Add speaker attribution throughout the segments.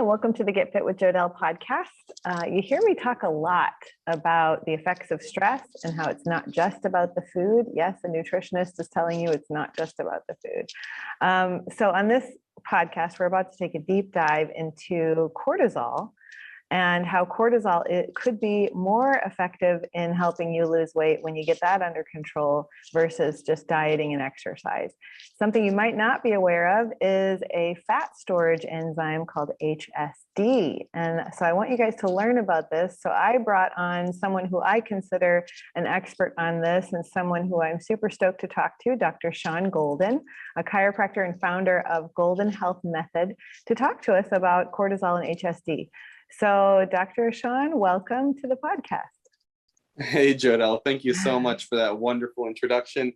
Speaker 1: and welcome to the Get Fit with Jodelle podcast. You hear me talk a lot about the effects of stress and how it's not just about the food. Yes, a nutritionist is telling you it's not just about the food. So on this podcast, we're about to take a deep dive into cortisol and how cortisol it could be more effective in helping you lose weight when you get that under control versus just dieting and exercise. Something you might not be aware of is a fat storage enzyme called HSD. And so I want you guys to learn about this. So I brought on someone who I consider an expert on this and someone who I'm super stoked to talk to, Dr. Shawn Golden, a chiropractor and founder of Golden Health Method, to talk to us about cortisol and HSD. So, Dr. Shawn, welcome to the podcast.
Speaker 2: Hey, Jodelle. Thank you so much for that wonderful introduction.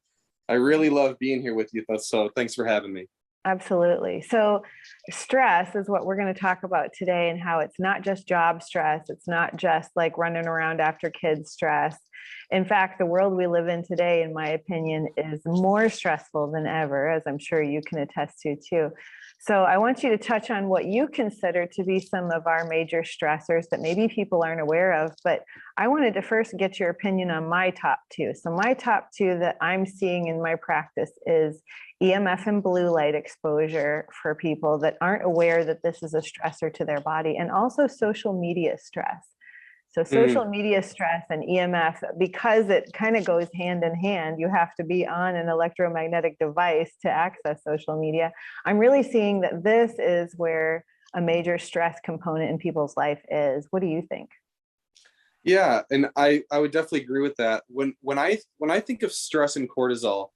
Speaker 2: I really love being here with you. So thanks for having me.
Speaker 1: Absolutely. So stress is what we're going to talk about today, and how it's not just job stress. It's not just like running around after kids stress. In fact, the world we live in today, in my opinion, is more stressful than ever, as I'm sure you can attest to too. So I want you to touch on what you consider to be some of our major stressors that maybe people aren't aware of, but I wanted to first get your opinion on my top two. So my top two that I'm seeing in my practice is EMF and blue light exposure for people that aren't aware that this is a stressor to their body, and also social media stress. So social media stress and EMF, because it kind of goes hand in hand, you have to be on an electromagnetic device to access social media. I'm really seeing that this is where a major stress component in people's life is. What do you think?
Speaker 2: Yeah, and I would definitely agree with that. When I think of stress and cortisol,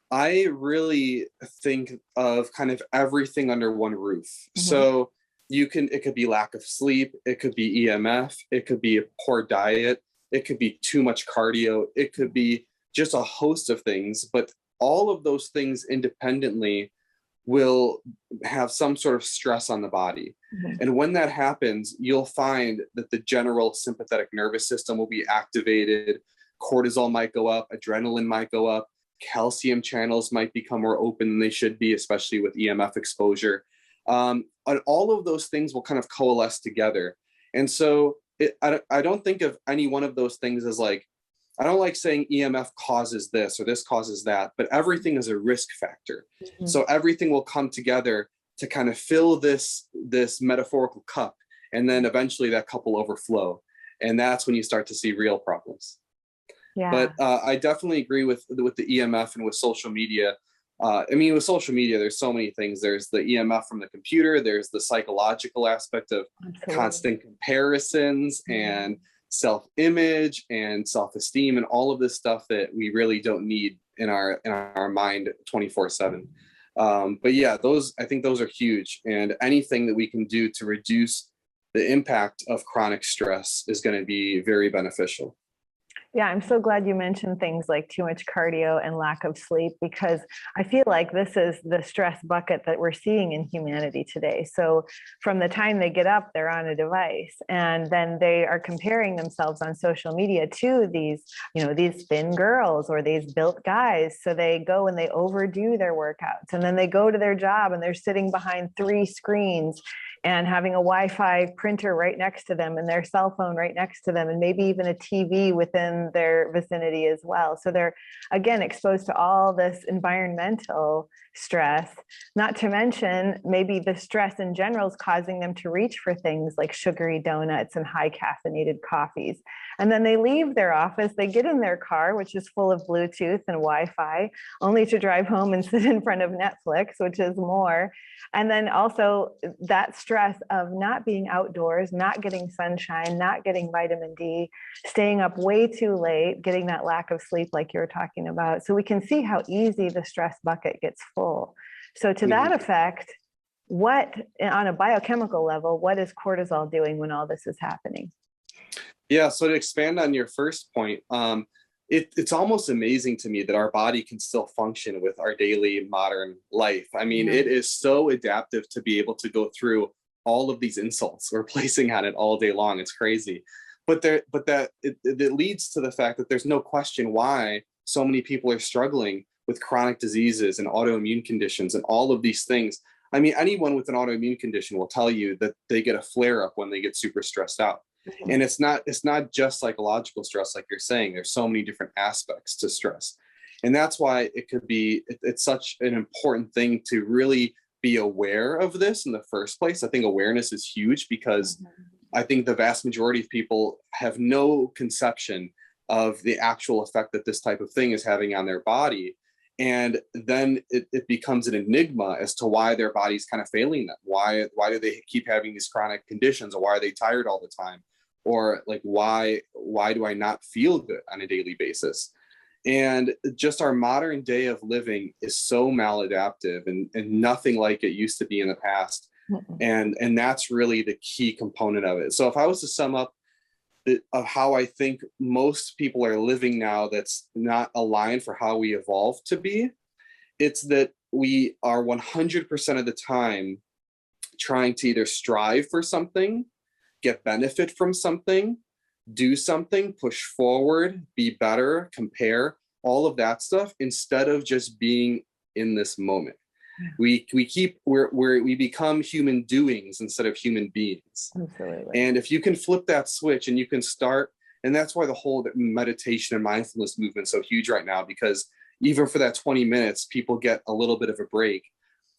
Speaker 2: I really think of kind of everything under one roof. So it could be lack of sleep, it could be EMF, it could be a poor diet, it could be too much cardio, it could be just a host of things, but all of those things independently will have some sort of stress on the body. And when that happens, you'll find that the general sympathetic nervous system will be activated, cortisol might go up, adrenaline might go up, calcium channels might become more open than they should be, especially with EMF exposure. And all of those things will kind of coalesce together. And so I don't think of any one of those things as like, I don't like saying EMF causes this or this causes that, but everything is a risk factor. So everything will come together to kind of fill this metaphorical cup. And then eventually that cup will overflow. And that's when you start to see real problems. Yeah. But I definitely agree with the EMF and with social media. With social media, there's so many things. There's the EMF from the computer. There's the psychological aspect of constant comparisons and self-image and self-esteem and all of this stuff that we really don't need in our mind 24/7. But yeah, I think those are huge. And anything that we can do to reduce the impact of chronic stress is going to be very beneficial.
Speaker 1: Yeah, I'm so glad you mentioned things like too much cardio and lack of sleep, because I feel like this is the stress bucket that we're seeing in humanity today. So from the time they get up, they're on a device, and then they are comparing themselves on social media to these thin girls or these built guys. So they go and they overdo their workouts, and then they go to their job and they're sitting behind 3 screens and having a Wi-Fi printer right next to them and their cell phone right next to them, and maybe even a TV within their vicinity as well. So they're, again, exposed to all this environmental stress, not to mention maybe the stress in general is causing them to reach for things like sugary donuts and high caffeinated coffees. And then they leave their office, they get in their car, which is full of Bluetooth and Wi-Fi, only to drive home and sit in front of Netflix, which is more. And then also that stress of not being outdoors, not getting sunshine, not getting vitamin D, staying up way too late, getting that lack of sleep like you're talking about. So we can see how easy the stress bucket gets full. So to that effect, what, on a biochemical level, what is cortisol doing when all this is happening?
Speaker 2: Yeah, so to expand on your first point, it's almost amazing to me that our body can still function with our daily modern life. I mean, it is so adaptive to be able to go through all of these insults we're placing on it all day long. It's crazy. But it leads to the fact that there's no question why so many people are struggling with chronic diseases and autoimmune conditions and all of these things. I mean, anyone with an autoimmune condition will tell you that they get a flare up when they get super stressed out. And it's not just psychological stress, like you're saying. There's so many different aspects to stress. And that's why it's such an important thing to really be aware of this in the first place. I think awareness is huge, because I think the vast majority of people have no conception of the actual effect that this type of thing is having on their body. And then it becomes an enigma as to why their body's kind of failing them. Why do they keep having these chronic conditions, or why are they tired all the time? Or like, why do I not feel good on a daily basis? And just our modern day of living is so maladaptive and nothing like it used to be in the past. And that's really the key component of it. So if I was to sum up of how I think most people are living now that's not aligned for how we evolved to be, it's that we are 100% of the time trying to either strive for something, get benefit from something, do something, push forward, be better, compare, all of that stuff, instead of just being in this moment. We become human doings instead of human beings.
Speaker 1: Absolutely.
Speaker 2: And if you can flip that switch and you can start, and that's why the whole meditation and mindfulness movement is so huge right now, because even for that 20 minutes, people get a little bit of a break.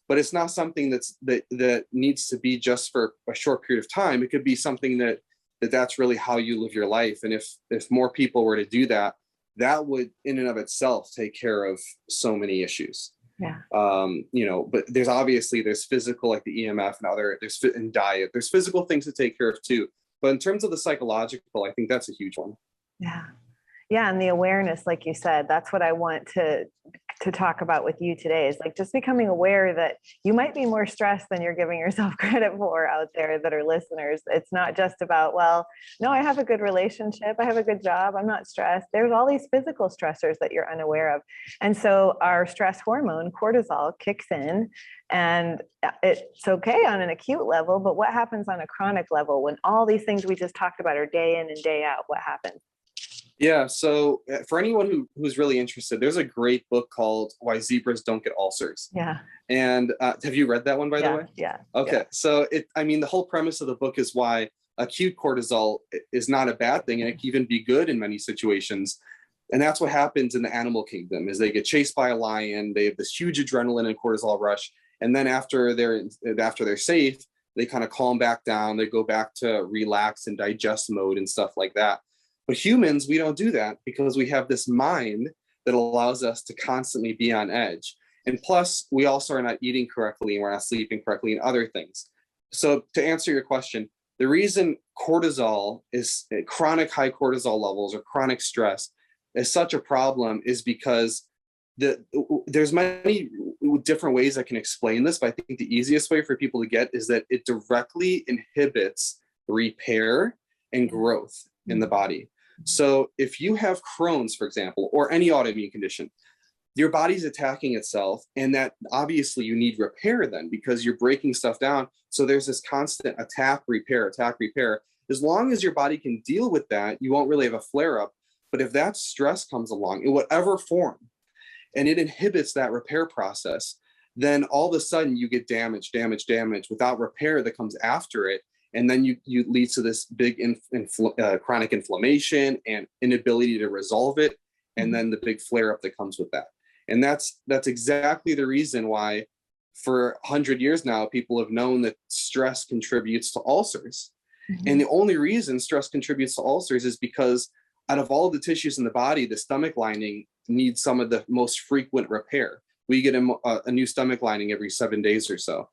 Speaker 2: But it's not something that needs to be just for a short period of time. It could be something that's really how you live your life. And if more people were to do that, that would in and of itself take care of so many issues.
Speaker 1: Yeah.
Speaker 2: But there's physical, like the EMF and diet, there's physical things to take care of too. But in terms of the psychological, I think that's a huge one.
Speaker 1: Yeah. Yeah. And the awareness, like you said, that's what I want to talk about with you today, is like just becoming aware that you might be more stressed than you're giving yourself credit for out there that are listeners. It's not just about, well, no, I have a good relationship, I have a good job, I'm not stressed. There's all these physical stressors that you're unaware of. And so our stress hormone, cortisol, kicks in, and it's okay on an acute level, but what happens on a chronic level when all these things we just talked about are day in and day out? What happens?
Speaker 2: Yeah. So for anyone who's really interested, there's a great book called Why Zebras Don't Get Ulcers.
Speaker 1: Yeah.
Speaker 2: And have you read that one, by the way?
Speaker 1: Yeah.
Speaker 2: Okay.
Speaker 1: Yeah.
Speaker 2: So the whole premise of the book is why acute cortisol is not a bad thing, and it can even be good in many situations. And that's what happens in the animal kingdom, is they get chased by a lion, they have this huge adrenaline and cortisol rush. And then after they're safe, they kind of calm back down, they go back to relax and digest mode and stuff like that. But humans, we don't do that, because we have this mind that allows us to constantly be on edge. And plus, we also are not eating correctly, and we're not sleeping correctly, and other things. So to answer your question, the reason cortisol is chronic high cortisol levels or chronic stress is such a problem is because there's many different ways I can explain this, but I think the easiest way for people to get is that it directly inhibits repair and growth in the body. So if you have Crohn's, for example, or any autoimmune condition, your body's attacking itself, and that obviously you need repair then, because you're breaking stuff down. So there's this constant attack, repair. As long as your body can deal with that, you won't really have a flare up. But if that stress comes along in whatever form, and it inhibits that repair process, then all of a sudden you get damage without repair that comes after it. And then you lead to this big chronic inflammation and inability to resolve it. And then the big flare up that comes with that. And that's exactly the reason why for 100 years now, people have known that stress contributes to ulcers. And the only reason stress contributes to ulcers is because out of all of the tissues in the body, the stomach lining needs some of the most frequent repair. We get a new stomach lining every 7 days or so.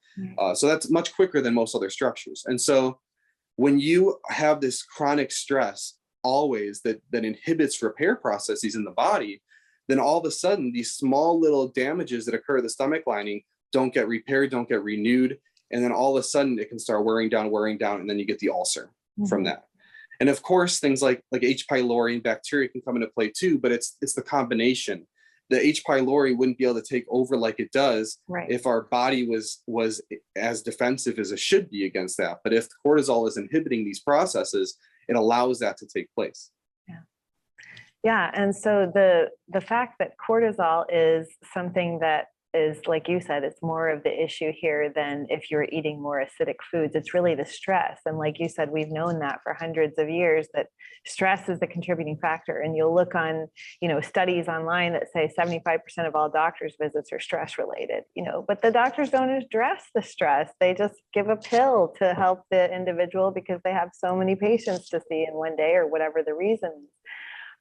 Speaker 2: So that's much quicker than most other structures. And so when you have this chronic stress always that inhibits repair processes in the body, then all of a sudden these small little damages that occur to the stomach lining don't get repaired, don't get renewed. And then all of a sudden it can start wearing down, and then you get the ulcer from that. And of course, things like H. pylori and bacteria can come into play too, but it's the combination. The H. pylori wouldn't be able to take over like it does if our body was as defensive as it should be against that. But if cortisol is inhibiting these processes, it allows that to take place.
Speaker 1: Yeah. And so the fact that cortisol is something that is, like you said, it's more of the issue here than if you're eating more acidic foods. It's really the stress. And like you said, we've known that for hundreds of years, that stress is the contributing factor. And you'll look on, studies online that say 75% of all doctors' visits are stress related, but the doctors don't address the stress. They just give a pill to help the individual because they have so many patients to see in one day or whatever the reason.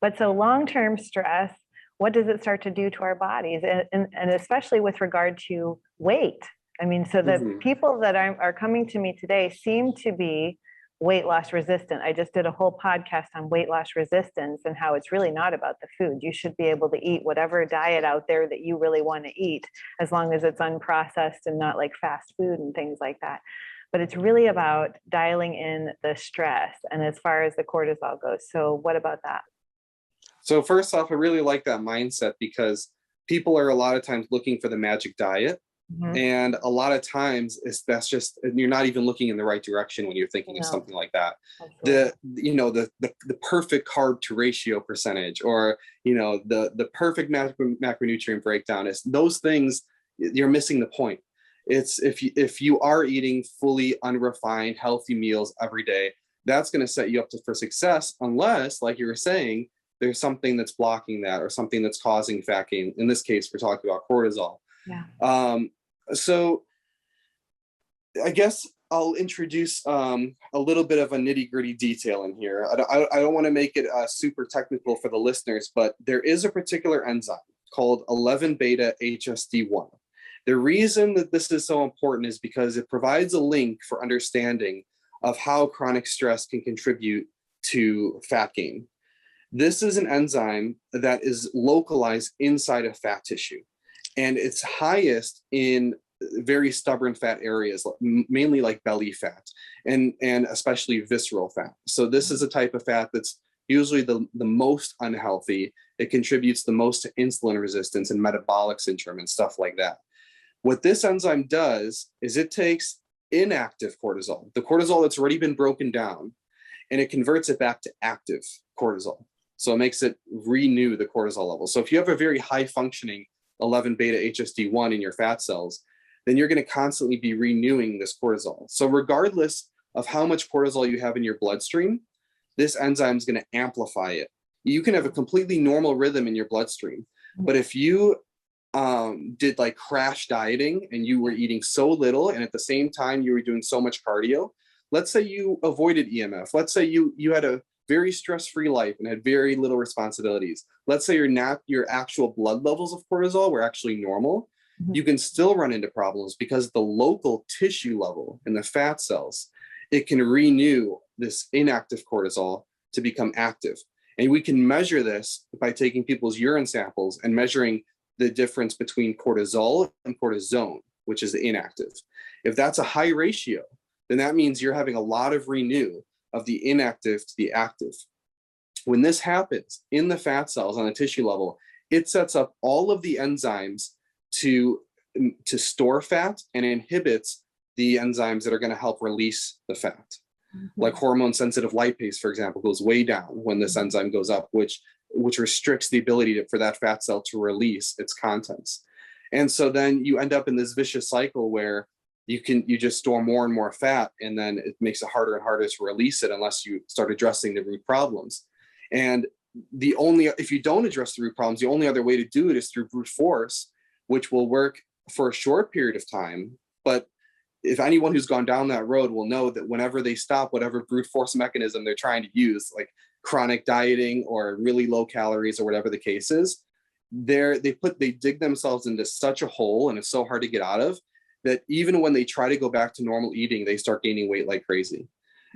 Speaker 1: But so long-term stress, what does it start to do to our bodies? And especially with regard to weight. I mean, so the people that are coming to me today seem to be weight loss resistant. I just did a whole podcast on weight loss resistance and how it's really not about the food. You should be able to eat whatever diet out there that you really want to eat, as long as it's unprocessed and not like fast food and things like that. But it's really about dialing in the stress and as far as the cortisol goes. So what about that?
Speaker 2: So first off, I really like that mindset because people are a lot of times looking for the magic diet. And a lot of times that's just, you're not even looking in the right direction when you're thinking of something like that. Absolutely. The perfect carb to ratio percentage, or, the perfect macronutrient breakdown, is those things, you're missing the point. It's if you are eating fully unrefined, healthy meals every day, that's going to set you up for success, unless, like you were saying, there's something that's blocking that or something that's causing fat gain. In this case, we're talking about cortisol.
Speaker 1: Yeah.
Speaker 2: So I guess I'll introduce a little bit of a nitty-gritty detail in here. I don't want to make it super technical for the listeners, but there is a particular enzyme called 11-beta HSD1. The reason that this is so important is because it provides a link for understanding of how chronic stress can contribute to fat gain. This is an enzyme that is localized inside of fat tissue, and it's highest in very stubborn fat areas, mainly like belly fat and especially visceral fat. So this is a type of fat that's usually the most unhealthy. It contributes the most to insulin resistance and metabolic syndrome and stuff like that. What this enzyme does is it takes inactive cortisol, the cortisol that's already been broken down, and it converts it back to active cortisol. So it makes it renew the cortisol level. So if you have a very high functioning 11-beta HSD1 in your fat cells, then you're going to constantly be renewing this cortisol. So regardless of how much cortisol you have in your bloodstream, this enzyme is going to amplify it. You can have a completely normal rhythm in your bloodstream, but if you did like crash dieting and you were eating so little and at the same time you were doing so much cardio, let's say you avoided EMF, let's say you had a very stress-free life and had very little responsibilities. Let's say your actual blood levels of cortisol were actually normal. You can still run into problems because the local tissue level in the fat cells, it can renew this inactive cortisol to become active. And we can measure this by taking people's urine samples and measuring the difference between cortisol and cortisone, which is the inactive. If that's a high ratio, then that means you're having a lot of renew of the inactive to the active. When this happens in the fat cells on a tissue level, it sets up all of the enzymes to store fat and inhibits the enzymes that are going to help release the fat. Like hormone sensitive lipase, for example, goes way down when this enzyme goes up, which restricts the ability for that fat cell to release its contents. And so then you end up in this vicious cycle where you just store more and more fat, and then it makes it harder and harder to release it unless you start addressing the root problems. And if you don't address the root problems, the only other way to do it is through brute force, which will work for a short period of time. But if anyone who's gone down that road will know that whenever they stop whatever brute force mechanism they're trying to use, like chronic dieting or really low calories or whatever the case is, they dig themselves into such a hole, and it's so hard to get out of, that even when they try to go back to normal eating, they start gaining weight like crazy.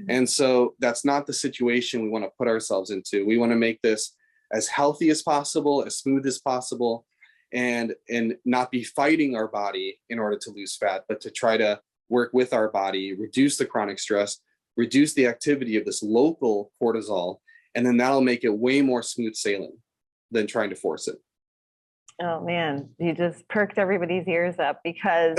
Speaker 2: And so that's not the situation we want to put ourselves into. We want to make this as healthy as possible, as smooth as possible, and not be fighting our body in order to lose fat, but to try to work with our body, reduce the chronic stress, reduce the activity of this local cortisol, and then that'll make it way more smooth sailing than trying to force it.
Speaker 1: Oh man, you just perked everybody's ears up, because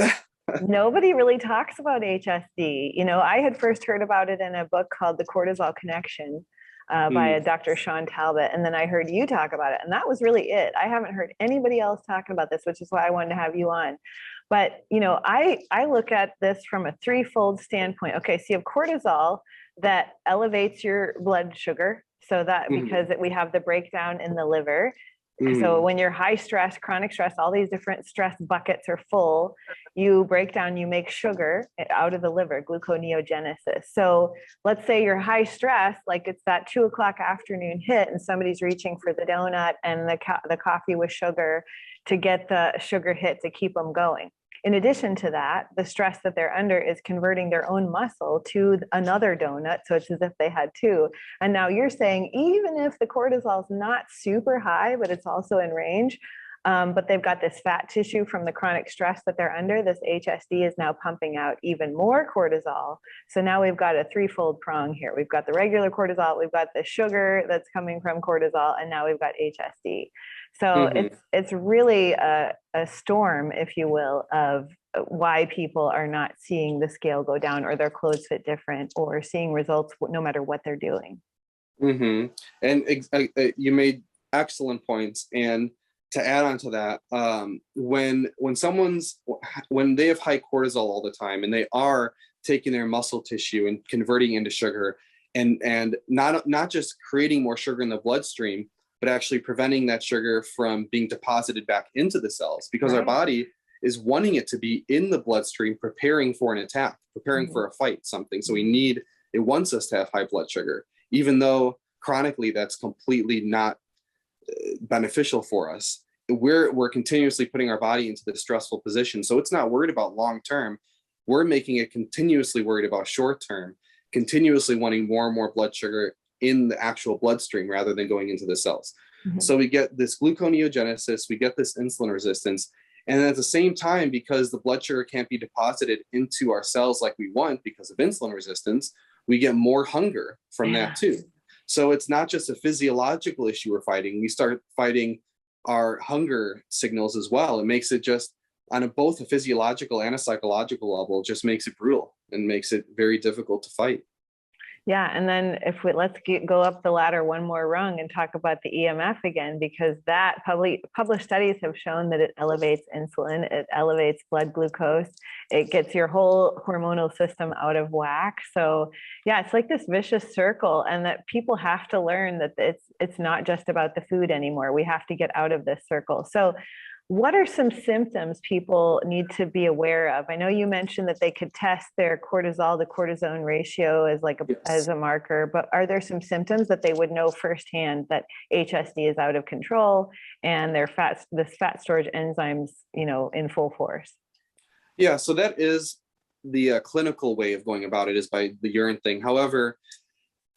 Speaker 1: nobody really talks about HSD. I had first heard about it in a book called The Cortisol Connection. by a Dr. Sean Talbot. And then I heard you talk about it, and that was really it. I haven't heard anybody else talking about this, which is why I wanted to have you on. But, you know, I look at this from a threefold standpoint. Okay, so you have cortisol that elevates your blood sugar. So that because we have the breakdown in the liver. So when you're high stress, chronic stress, all these different stress buckets are full, you break down, you make sugar out of the liver, gluconeogenesis. So let's say you're high stress, like it's that 2 o'clock afternoon hit and somebody's reaching for the donut and the coffee with sugar to get the sugar hit to keep them going. In addition to that, the stress that they're under is converting their own muscle to another donut. So it's as if they had two. And now you're saying, even if the cortisol is not super high, but it's also in range, but they've got this fat tissue from the chronic stress that they're under, this HSD is now pumping out even more cortisol. So now we've got a threefold prong here. We've got the regular cortisol, we've got the sugar that's coming from cortisol, and now we've got HSD. So it's really a storm, if you will, of why people are not seeing the scale go down, or their clothes fit different, or seeing results no matter what they're doing.
Speaker 2: And you made excellent points. And to add on to that, when they have high cortisol all the time, and they are taking their muscle tissue and converting into sugar, and not just creating more sugar in the bloodstream, but actually preventing that sugar from being deposited back into the cells, because our body is wanting it to be in the bloodstream, preparing for an attack, preparing for a fight, something. So it wants us to have high blood sugar, even though chronically that's completely not beneficial for us. We're continuously putting our body into this stressful position. So it's not worried about long-term. We're making it continuously worried about short-term, continuously wanting more and more blood sugar in the actual bloodstream rather than going into the cells. So we get this gluconeogenesis, we get this insulin resistance. And at the same time, because the blood sugar can't be deposited into our cells like we want because of insulin resistance, we get more hunger from that too. So it's not just a physiological issue we're fighting. We start fighting our hunger signals as well. It makes it just on both a physiological and a psychological level, it just makes it brutal and makes it very difficult to fight.
Speaker 1: Yeah, and then let's go up the ladder one more rung and talk about the EMF again, because that published studies have shown that it elevates insulin, it elevates blood glucose, it gets your whole hormonal system out of whack. So yeah, it's like this vicious circle, and that people have to learn that it's not just about the food anymore. We have to get out of this circle. So what are some symptoms people need to be aware of? I know you mentioned that they could test their cortisol, the cortisone ratio as a marker, but are there some symptoms that they would know firsthand that HSD is out of control and this fat storage enzymes, in full force?
Speaker 2: Yeah, so that is the clinical way of going about it, is by the urine thing. However,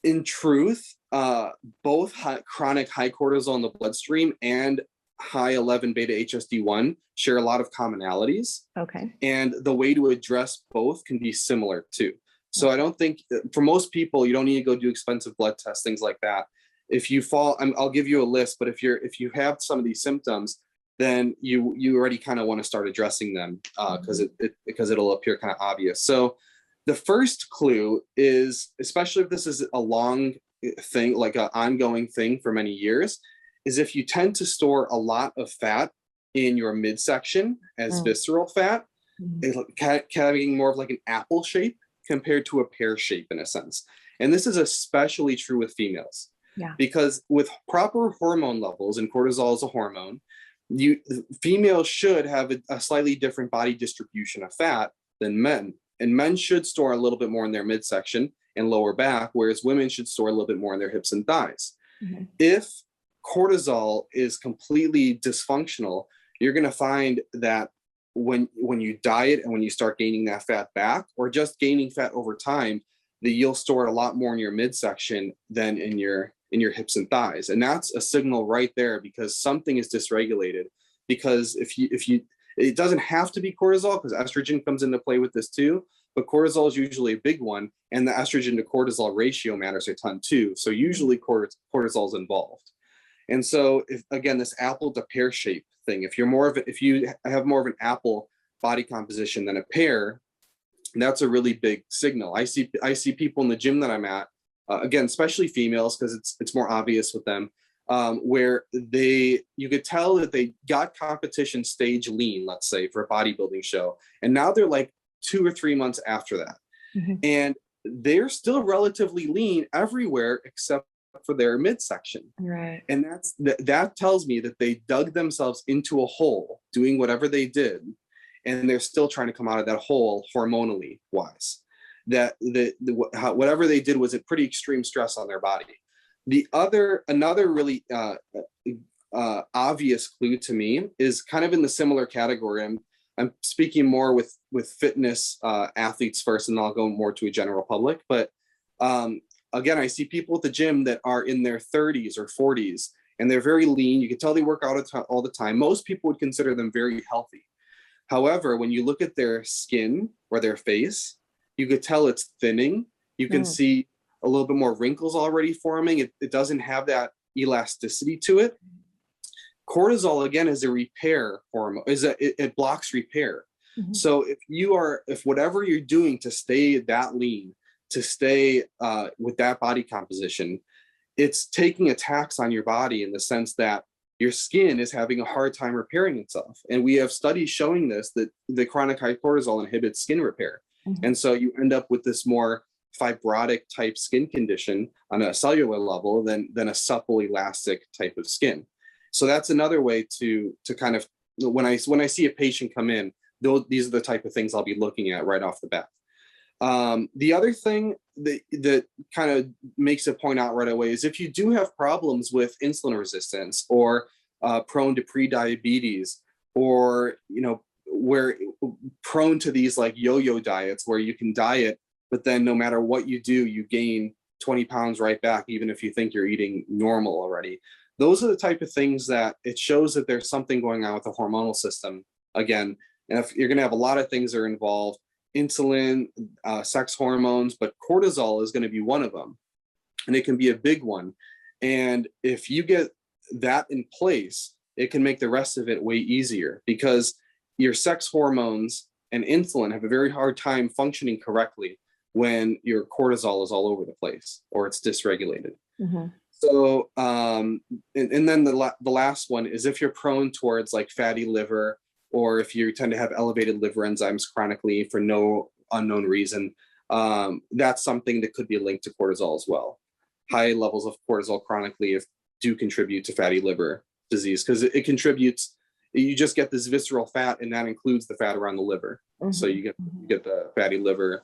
Speaker 2: in truth, both chronic high cortisol in the bloodstream and high 11 beta HSD1 share a lot of commonalities. Okay. And the way to address both can be similar too. So I don't think, for most people, you don't need to go do expensive blood tests, things like that. If you fall, I'll give you a list, but if you have some of these symptoms, then you already kind of want to start addressing them because it'll appear kind of obvious. So the first clue is, especially if this is a long thing, like an ongoing thing for many years, is if you tend to store a lot of fat in your midsection as visceral fat, having more of like an apple shape compared to a pear shape in a sense. And this is especially true with females. Yeah. Because with proper hormone levels, and cortisol is a hormone, females should have a slightly different body distribution of fat than men. And men should store a little bit more in their midsection and lower back, whereas women should store a little bit more in their hips and thighs. If cortisol is completely dysfunctional, you're going to find that when you diet and when you start gaining that fat back, or just gaining fat over time, that you'll store it a lot more in your midsection than in your hips and thighs. And that's a signal right there, because something is dysregulated. Because it doesn't have to be cortisol, because estrogen comes into play with this too, but cortisol is usually a big one, and the estrogen to cortisol ratio matters a ton too. So usually cortisol is involved. And so, again, this apple to pear shape thing, if you have more of an apple body composition than a pear, that's a really big signal. I see people in the gym that I'm at, again, especially females, because it's more obvious with them, where you could tell that they got competition stage lean, let's say, for a bodybuilding show, and now they're like 2 or 3 months after that, and they're still relatively lean everywhere except for their midsection.
Speaker 1: Right.
Speaker 2: And that tells me that they dug themselves into a hole doing whatever they did, and they're still trying to come out of that hole hormonally wise. That whatever they did was a pretty extreme stress on their body. Another really obvious clue to me is kind of in the similar category. I'm speaking more with fitness athletes first, and then I'll go more to a general public. But again, I see people at the gym that are in their 30s or 40s, and they're very lean. You can tell they work out all the time. Most people would consider them very healthy. However, when you look at their skin or their face, you could tell it's thinning. You can see a little bit more wrinkles already forming. It doesn't have that elasticity to it. Cortisol, again, is a repair hormone. It blocks repair. So if whatever you're doing to stay that lean, to stay with that body composition, it's taking a tax on your body in the sense that your skin is having a hard time repairing itself. And we have studies showing this, that the chronic high cortisol inhibits skin repair. And so you end up with this more fibrotic type skin condition on a cellular level than a supple, elastic type of skin. So that's another way to kind of, when I see a patient come in, these are the type of things I'll be looking at right off the bat. The other thing that kind of makes it point out right away is if you do have problems with insulin resistance, or prone to pre-diabetes, or where prone to these like yo-yo diets where you can diet, but then no matter what you do, you gain 20 pounds right back, even if you think you're eating normal already. Those are the type of things that it shows that there's something going on with the hormonal system again. And if you're going to have a lot of things that are involved, insulin, sex hormones, but cortisol is going to be one of them, and it can be a big one. And if you get that in place, it can make the rest of it way easier, because your sex hormones and insulin have a very hard time functioning correctly when your cortisol is all over the place or it's dysregulated. So, and then the last one is if you're prone towards like fatty liver, or if you tend to have elevated liver enzymes chronically for no unknown reason, that's something that could be linked to cortisol as well. High levels of cortisol chronically do contribute to fatty liver disease, because it contributes. You just get this visceral fat, and that includes the fat around the liver. So you get the fatty liver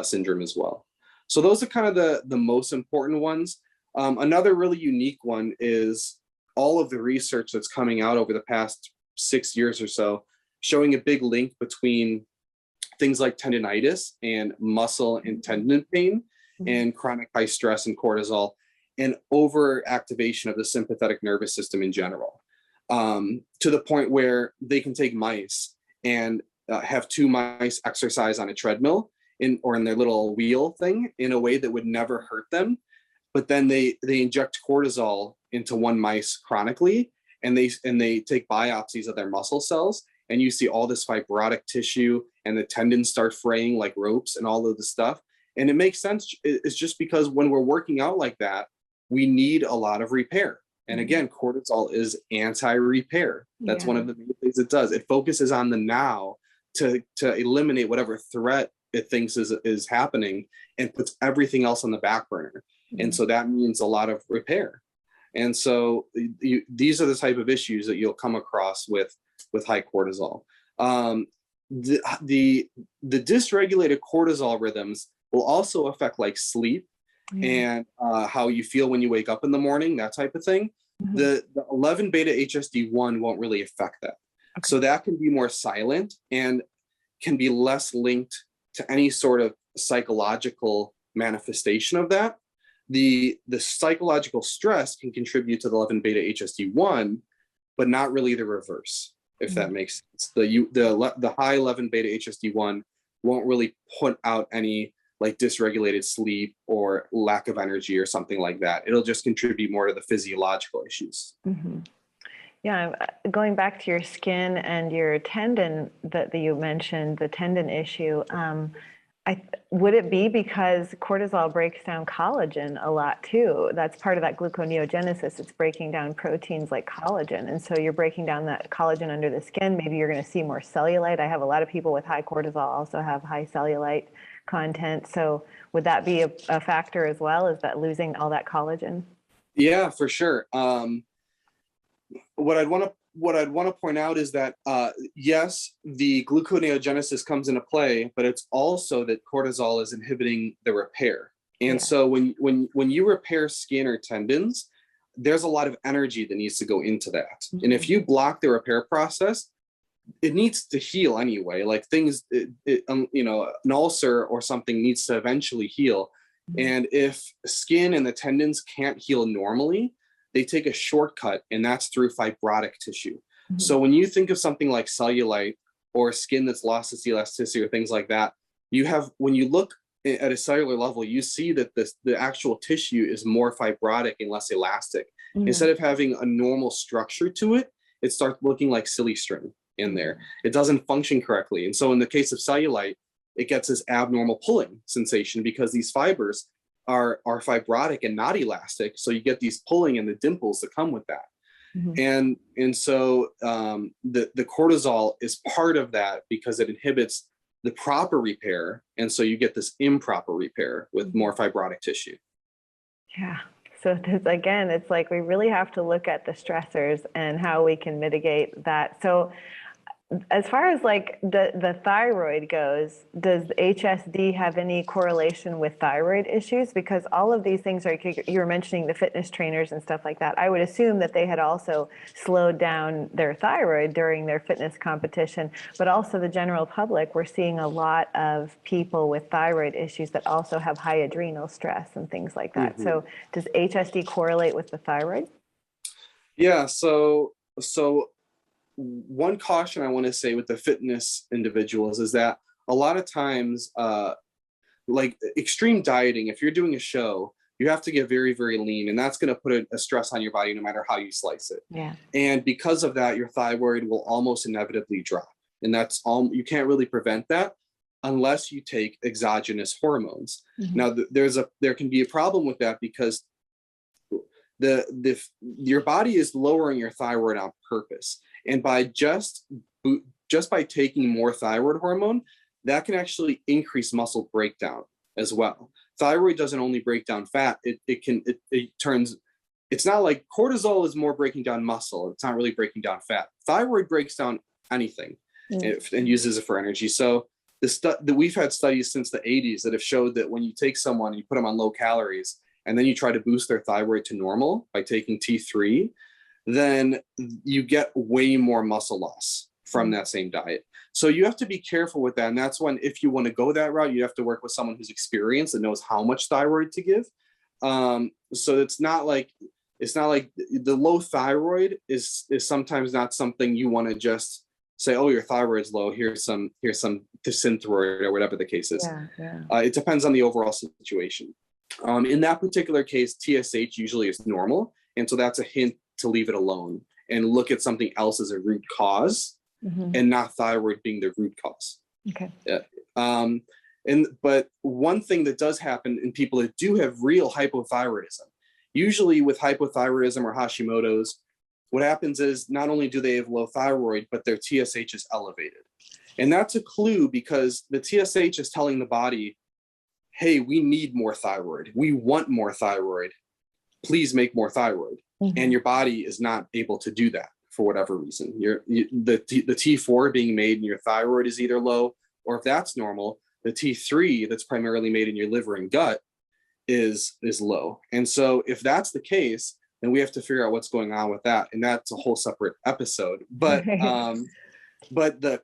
Speaker 2: syndrome as well. So those are kind of the most important ones. Another really unique one is all of the research that's coming out over the past 6 years or so, showing a big link between things like tendinitis and muscle and tendon pain, and chronic high stress and cortisol, and overactivation of the sympathetic nervous system in general, to the point where they can take mice and have 2 mice exercise on a treadmill or in their little wheel thing in a way that would never hurt them. But then they inject cortisol into 1 mice chronically, and they take biopsies of their muscle cells, and you see all this fibrotic tissue, and the tendons start fraying like ropes and all of the stuff. And it makes sense. It's just because when we're working out like that, we need a lot of repair. And again, cortisol is anti-repair. That's one of the main things it does. It focuses on the now to eliminate whatever threat it thinks is happening, and puts everything else on the back burner. And so that means a lot of repair. And so these are the type of issues that you'll come across with high cortisol. The dysregulated cortisol rhythms will also affect like sleep and how you feel when you wake up in the morning, that type of thing. The 11 beta HSD1 won't really affect that. So that can be more silent and can be less linked to any sort of psychological manifestation of that. The psychological stress can contribute to the 11 beta HSD1, but not really the reverse, if that makes sense. The high 11 beta HSD1 won't really put out any like dysregulated sleep or lack of energy or something like that. It'll just contribute more to the physiological issues.
Speaker 1: Yeah, going back to your skin and your tendon that you mentioned, the tendon issue, Would it be because cortisol breaks down collagen a lot too? That's part of that gluconeogenesis. It's breaking down proteins like collagen. And so you're breaking down that collagen under the skin. Maybe you're going to see more cellulite. I have a lot of people with high cortisol also have high cellulite content. So would that be a factor as well? Is that losing all that collagen?
Speaker 2: Yeah, for sure. What I'd want to point out is that yes, the gluconeogenesis comes into play, but it's also that cortisol is inhibiting the repair. And so when you repair skin or tendons, there's a lot of energy that needs to go into that. Mm-hmm. And if you block the repair process, it needs to heal anyway. Like things, an ulcer or something needs to eventually heal. Mm-hmm. And if skin and the tendons can't heal normally, they take a shortcut, and that's through fibrotic tissue. Mm-hmm. So when you think of something like cellulite or skin that's lost its elasticity or things like that, when you look at a cellular level, you see that the actual tissue is more fibrotic and less elastic. Mm-hmm. Instead of having a normal structure to it, it starts looking like silly string in there. It doesn't function correctly. And so in the case of cellulite, it gets this abnormal pulling sensation because these fibers are fibrotic and not elastic. So you get these pulling and the dimples that come with that. Mm-hmm. And so the cortisol is part of that because it inhibits the proper repair. And so you get this improper repair with more fibrotic tissue.
Speaker 1: Yeah. So again, it's like we really have to look at the stressors and how we can mitigate that. So as far as like the thyroid goes, does HSD have any correlation with thyroid issues? Because all of these things are, you were mentioning the fitness trainers and stuff like that. I would assume that they had also slowed down their thyroid during their fitness competition, but also the general public, we're seeing a lot of people with thyroid issues that also have high adrenal stress and things like that. Mm-hmm. So does HSD correlate with the thyroid?
Speaker 2: Yeah, so one caution I want to say with the fitness individuals is that a lot of times, like extreme dieting, if you're doing a show, you have to get very, very lean, and that's going to put a stress on your body no matter how you slice it. Yeah. And because of that, your thyroid will almost inevitably drop. And that's all, you can't really prevent that unless you take exogenous hormones. Mm-hmm. Now, there can be a problem with that because your body is lowering your thyroid on purpose. And by just by taking more thyroid hormone, that can actually increase muscle breakdown as well. Thyroid doesn't only break down fat; it's not like cortisol is more breaking down muscle. It's not really breaking down fat. Thyroid breaks down anything and uses it for energy. So we've had studies since the 80s that have showed that when you take someone and you put them on low calories, and then you try to boost their thyroid to normal by taking T3, then you get way more muscle loss from that same diet. So you have to be careful with that. And that's when, if you want to go that route, you have to work with someone who's experienced and knows how much thyroid to give. So it's not like the low thyroid is sometimes not something you want to just say, oh, your thyroid's low. Here's some Synthroid or whatever the case is. It depends on the overall situation. In that particular case, TSH usually is normal. And so that's a hint to leave it alone and look at something else as a root cause, mm-hmm. and not thyroid being the root cause. Okay. Yeah. But one thing that does happen in people that do have real hypothyroidism, usually with hypothyroidism or Hashimoto's, what happens is not only do they have low thyroid, but their TSH is elevated. And that's a clue because the TSH is telling the body, hey, we need more thyroid. We want more thyroid. Please make more thyroid. Mm-hmm. And your body is not able to do that for whatever reason. The T4 being made in your thyroid is either low, or if that's normal, the T3 that's primarily made in your liver and gut is low. And so if that's the case, then we have to figure out what's going on with that. And that's a whole separate episode. But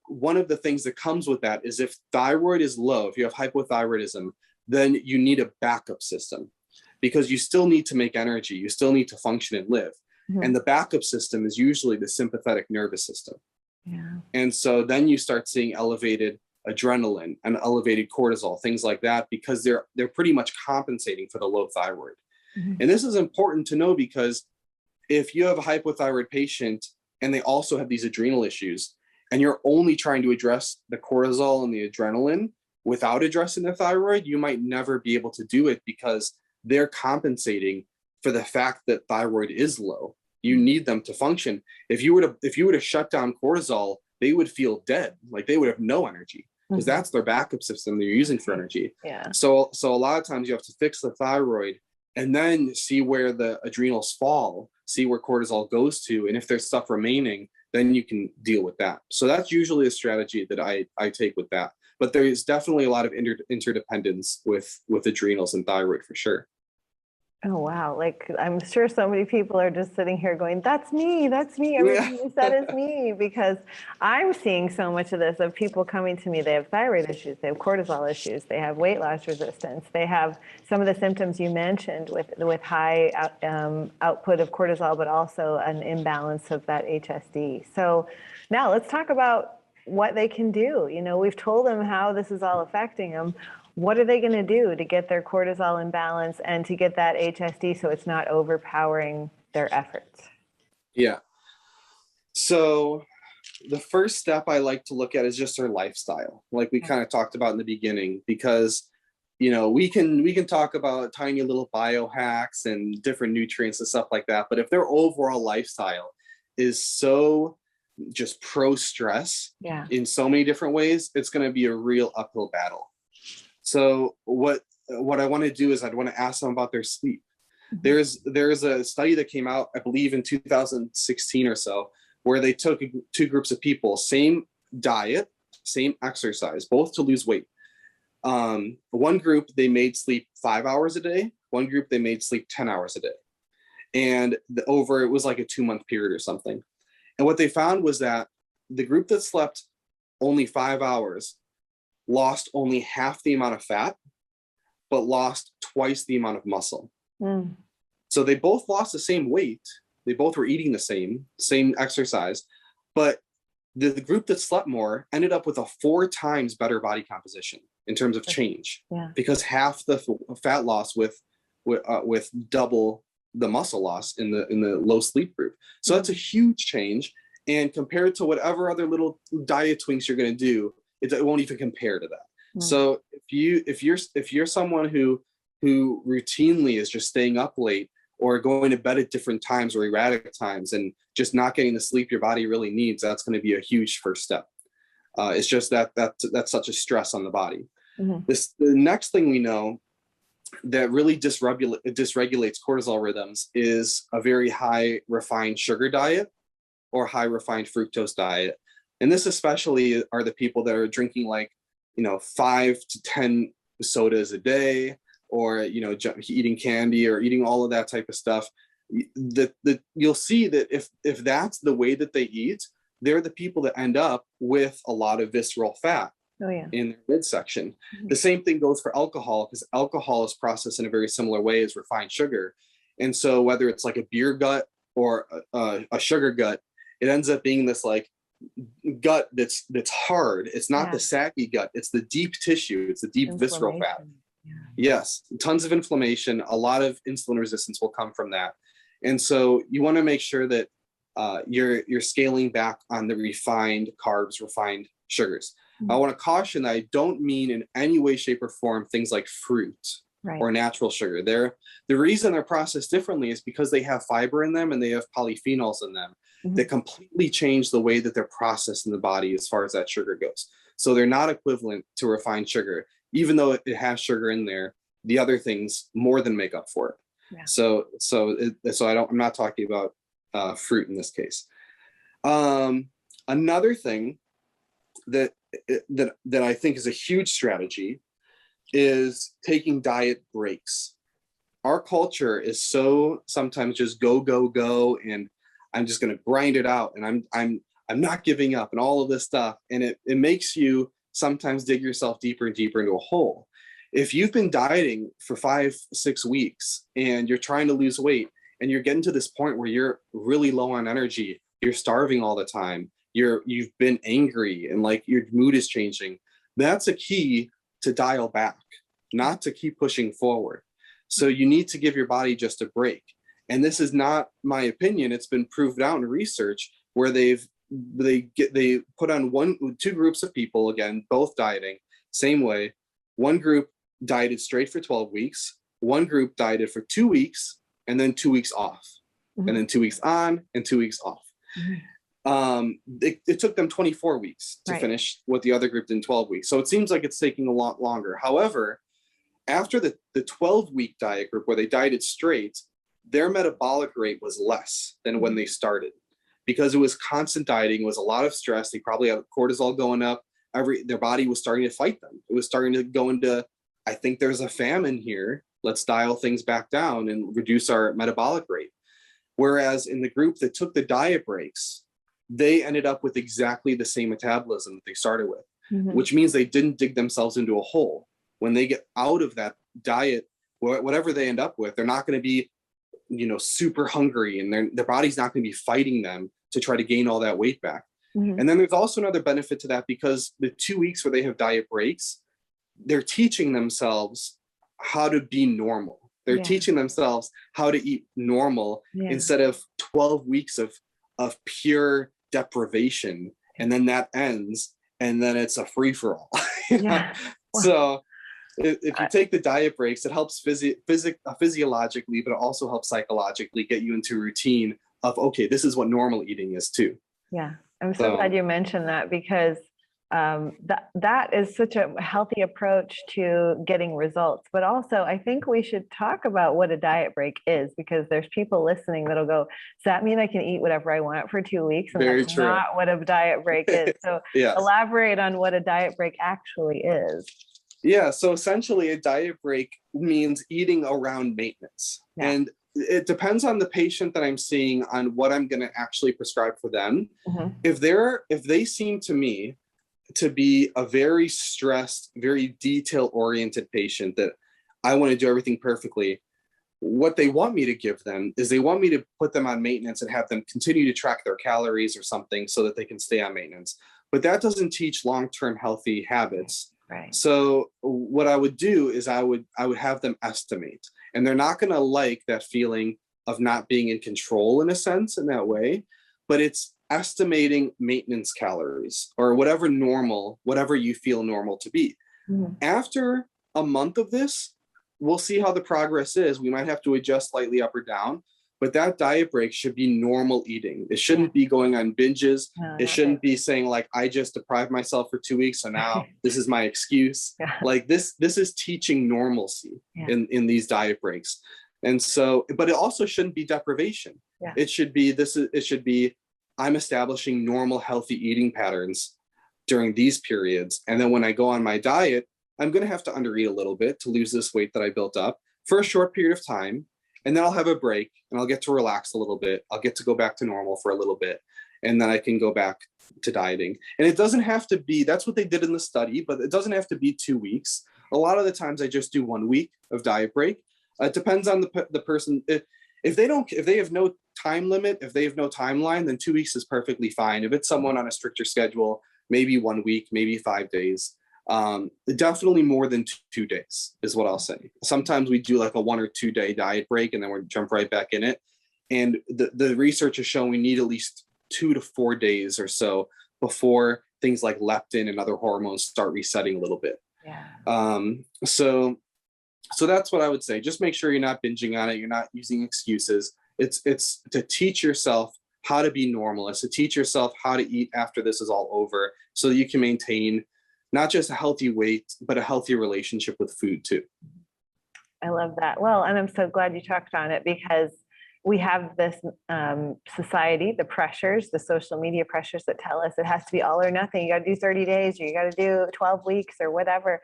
Speaker 2: one of the things that comes with that is if thyroid is low, if you have hypothyroidism, then you need a backup system because you still need to make energy. You still need to function and live. Mm-hmm. And the backup system is usually the sympathetic nervous system. Yeah. And so then you start seeing elevated adrenaline and elevated cortisol, things like that, because they're pretty much compensating for the low thyroid. Mm-hmm. And this is important to know because if you have a hypothyroid patient and they also have these adrenal issues and you're only trying to address the cortisol and the adrenaline, without addressing the thyroid, you might never be able to do it because they're compensating for the fact that thyroid is low. You need them to function. If you were to shut down cortisol, they would feel dead. Like they would have no energy because that's their backup system they're using for energy.
Speaker 1: Yeah.
Speaker 2: So a lot of times you have to fix the thyroid and then see where the adrenals fall, see where cortisol goes to. And if there's stuff remaining, then you can deal with that. So that's usually a strategy that I take with that. But there is definitely a lot of interdependence with adrenals and thyroid for sure.
Speaker 1: Oh, wow. Like, I'm sure so many people are just sitting here going, that's me. Everything you said is me, because I'm seeing so much of this, of people coming to me. They have thyroid issues. They have cortisol issues. They have weight loss resistance. They have some of the symptoms you mentioned with high output of cortisol, but also an imbalance of that HSD. So now let's talk about what they can do. You know, we've told them how this is all affecting them. What are they going to do to get their cortisol in balance and to get that HSD so it's not overpowering their efforts?
Speaker 2: Yeah. So the first step I like to look at is just their lifestyle, like we kind of talked about in the beginning, because we can talk about tiny little biohacks and different nutrients and stuff like that, but if their overall lifestyle is so just pro stress in so many different ways, it's going to be a real uphill battle. So what I want to do is I'd want to ask them about their sleep. There's a study that came out, I believe in 2016 or so, where they took two groups of people, same diet, same exercise, both to lose weight. One group, they made sleep 5 hours a day. One group, they made sleep 10 hours a day. And it was like a 2-month period or something. And what they found was that the group that slept only 5 hours lost only half the amount of fat, but lost twice the amount of muscle. So they both lost the same weight. They both were eating the same exercise, but the group that slept more ended up with a 4 times better body composition in terms of change, because half the fat loss with double the muscle loss in the low sleep group. So that's a huge change. And compared to whatever other little diet tweaks you're going to do, it won't even compare to that. So if you're someone who routinely is just staying up late or going to bed at different times or erratic times and just not getting the sleep your body really needs, that's going to be a huge first step. It's just that's such a stress on the body. The next thing we know that really dysregulates cortisol rhythms is a very high refined sugar diet or high refined fructose diet. And this especially are the people that are drinking 5 to 10 sodas a day, or eating candy or eating all of that type of stuff. You'll see that if that's the way that they eat, they're the people that end up with a lot of visceral fat in their midsection. The same thing goes for alcohol, because alcohol is processed in a very similar way as refined sugar. And so whether it's like a beer gut or a sugar gut, it ends up being this gut that's hard. It's not the saggy gut, it's the deep tissue, it's the deep visceral fat. Yes, tons of inflammation, a lot of insulin resistance will come from that. And so you want to make sure that you're scaling back on the refined carbs, refined sugars. I want to caution that I don't mean in any way, shape, or form things like fruit or natural sugar. The reason they're processed differently is because they have fiber in them and they have polyphenols in them that completely change the way that they're processed in the body as far as that sugar goes. So they're not equivalent to refined sugar, even though it has sugar in there. The other things more than make up for it. So I'm not talking about fruit in this case. Another thing that I think is a huge strategy is taking diet breaks. Our culture is so sometimes just go, and I'm just going to grind it out, and I'm not giving up, and all of this stuff, and it makes you sometimes dig yourself deeper and deeper into a hole. If you've been dieting for 5-6 weeks and you're trying to lose weight and you're getting to this point where you're really low on energy, you're starving all the time, you've been angry and your mood is changing, that's a key to dial back, not to keep pushing forward. So you need to give your body just a break. And this is not my opinion. It's been proved out in research where they put on 2 groups of people, again, both dieting, same way. One group dieted straight for 12 weeks. One group dieted for 2 weeks and then 2 weeks off, and then 2 weeks on and 2 weeks off. It took them 24 weeks to finish what the other group did in 12 weeks. So it seems like it's taking a lot longer. However, after the 12-week diet group where they dieted straight, their metabolic rate was less than when they started, because it was constant dieting. It was a lot of stress. They probably had cortisol going up. Their body was starting to fight them. It was starting to go into, I think there's a famine here. Let's dial things back down and reduce our metabolic rate. Whereas in the group that took the diet breaks, they ended up with exactly the same metabolism that they started with, which means they didn't dig themselves into a hole. When they get out of that diet, whatever they end up with, they're not going to be, super hungry, and their body's not going to be fighting them to try to gain all that weight back. And then there's also another benefit to that, because the 2 weeks where they have diet breaks, they're teaching themselves how to be normal. They're teaching themselves how to eat normal instead of 12 weeks of pure deprivation. And then that ends, and then it's a free-for-all. So if you take the diet breaks, it helps physiologically, but it also helps psychologically get you into a routine of, okay, this is what normal eating is too.
Speaker 1: Yeah. I'm so glad you mentioned that, because that is such a healthy approach to getting results. But also, I think we should talk about what a diet break is, because there's people listening that'll go, does that mean I can eat whatever I want for 2 weeks? And
Speaker 2: Very
Speaker 1: that's
Speaker 2: true.
Speaker 1: not what a diet break is. So elaborate on what a diet break actually is.
Speaker 2: Yeah. So essentially, a diet break means eating around maintenance. And it depends on the patient that I'm seeing on what I'm going to actually prescribe for them. If they seem to me to be a very stressed, very detail-oriented patient that I want to do everything perfectly, what they want me to give them is they want me to put them on maintenance and have them continue to track their calories or something so that they can stay on maintenance. But that doesn't teach long-term healthy habits. So what I would do is I would have them estimate, and they're not going to like that feeling of not being in control in a sense in that way, but it's estimating maintenance calories or whatever you feel normal to be. After a month of this, we'll see how the progress is. We might have to adjust slightly up or down, but that diet break should be normal eating. It shouldn't be going on binges. It shouldn't be saying like, I just deprived myself for 2 weeks, so now this is my excuse. Like this is teaching normalcy in these diet breaks. And so, but it also shouldn't be deprivation. It should be I'm establishing normal, healthy eating patterns during these periods. And then when I go on my diet, I'm going to have to undereat a little bit to lose this weight that I built up for a short period of time. And then I'll have a break and I'll get to relax a little bit. I'll get to go back to normal for a little bit. And then I can go back to dieting. And it doesn't have to be, that's what they did in the study, but it doesn't have to be 2 weeks. A lot of the times I just do 1 week of diet break. It depends on the person. If they have no time limit, if they have no timeline, then 2 weeks is perfectly fine. If it's someone on a stricter schedule, maybe 1 week, maybe 5 days. Definitely more than 2 days is what I'll say. Sometimes we do like a 1 or 2 day diet break and then we jump right back in it. And the research has shown we need at least 2 to 4 days or so before things like leptin and other hormones start resetting a little bit. So that's what I would say. Just make sure you're not binging on it. You're not using excuses. It's to teach yourself how to be normal. It's to teach yourself how to eat after this is all over so that you can maintain not just a healthy weight, but a healthy relationship with food too.
Speaker 1: I love that. Well, and I'm so glad you talked on it, because we have this society, the pressures, the social media pressures that tell us it has to be all or nothing. You got to do 30 days, or you got to do 12 weeks or whatever.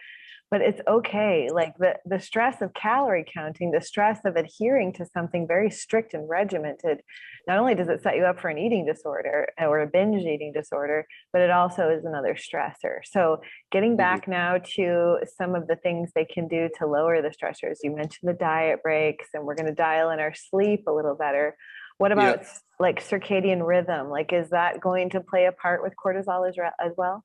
Speaker 1: But it's okay. Like the stress of calorie counting, the stress of adhering to something very strict and regimented, not only does it set you up for an eating disorder or a binge eating disorder, but it also is another stressor. So getting back now to some of the things they can do to lower the stressors. You mentioned the diet breaks, and we're going to dial in our sleep a little better. What about like circadian rhythm? Like, is that going to play a part with cortisol as well?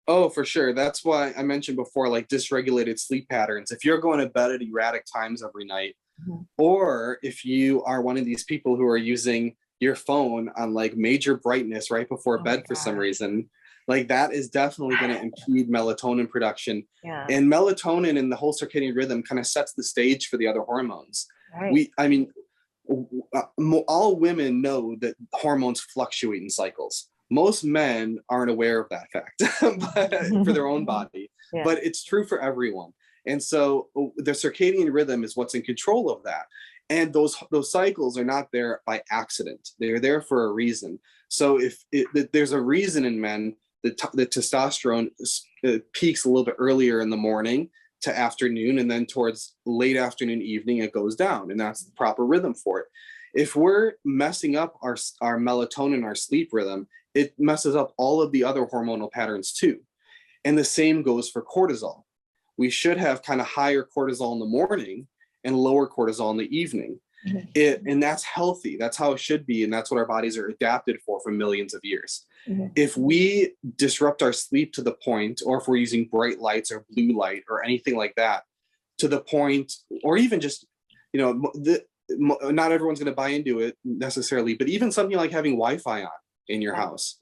Speaker 2: Oh, for sure. That's why I mentioned before, like dysregulated sleep patterns. If you're going to bed at erratic times every night, or if you are one of these people who are using your phone on like major brightness right before bed for some reason, Like that is definitely going to impede melatonin production.
Speaker 1: Yeah.
Speaker 2: And melatonin and the whole circadian rhythm kind of sets the stage for the other hormones.
Speaker 1: Right.
Speaker 2: I mean, all women know that hormones fluctuate in cycles. Most men aren't aware of that fact but, for their own body,
Speaker 1: Yeah.
Speaker 2: but it's true for everyone. And so the circadian rhythm is what's in control of that. And those cycles are not there by accident. They're there for a reason. So if there's a reason in men that the testosterone peaks a little bit earlier in the morning to afternoon, and then towards late afternoon, evening, it goes down, and that's the proper rhythm for it. If we're messing up our melatonin, our sleep rhythm, it messes up all of the other hormonal patterns too. And the same goes for cortisol. We should have kind of higher cortisol in the morning and lower cortisol in the evening. And that's healthy. That's how it should be. And that's what our bodies are adapted for millions of years. If we disrupt our sleep to the point, or if we're using bright lights or blue light or anything like that to the point, or even just, not everyone's going to buy into it necessarily, but even something like having Wi-Fi on in your house,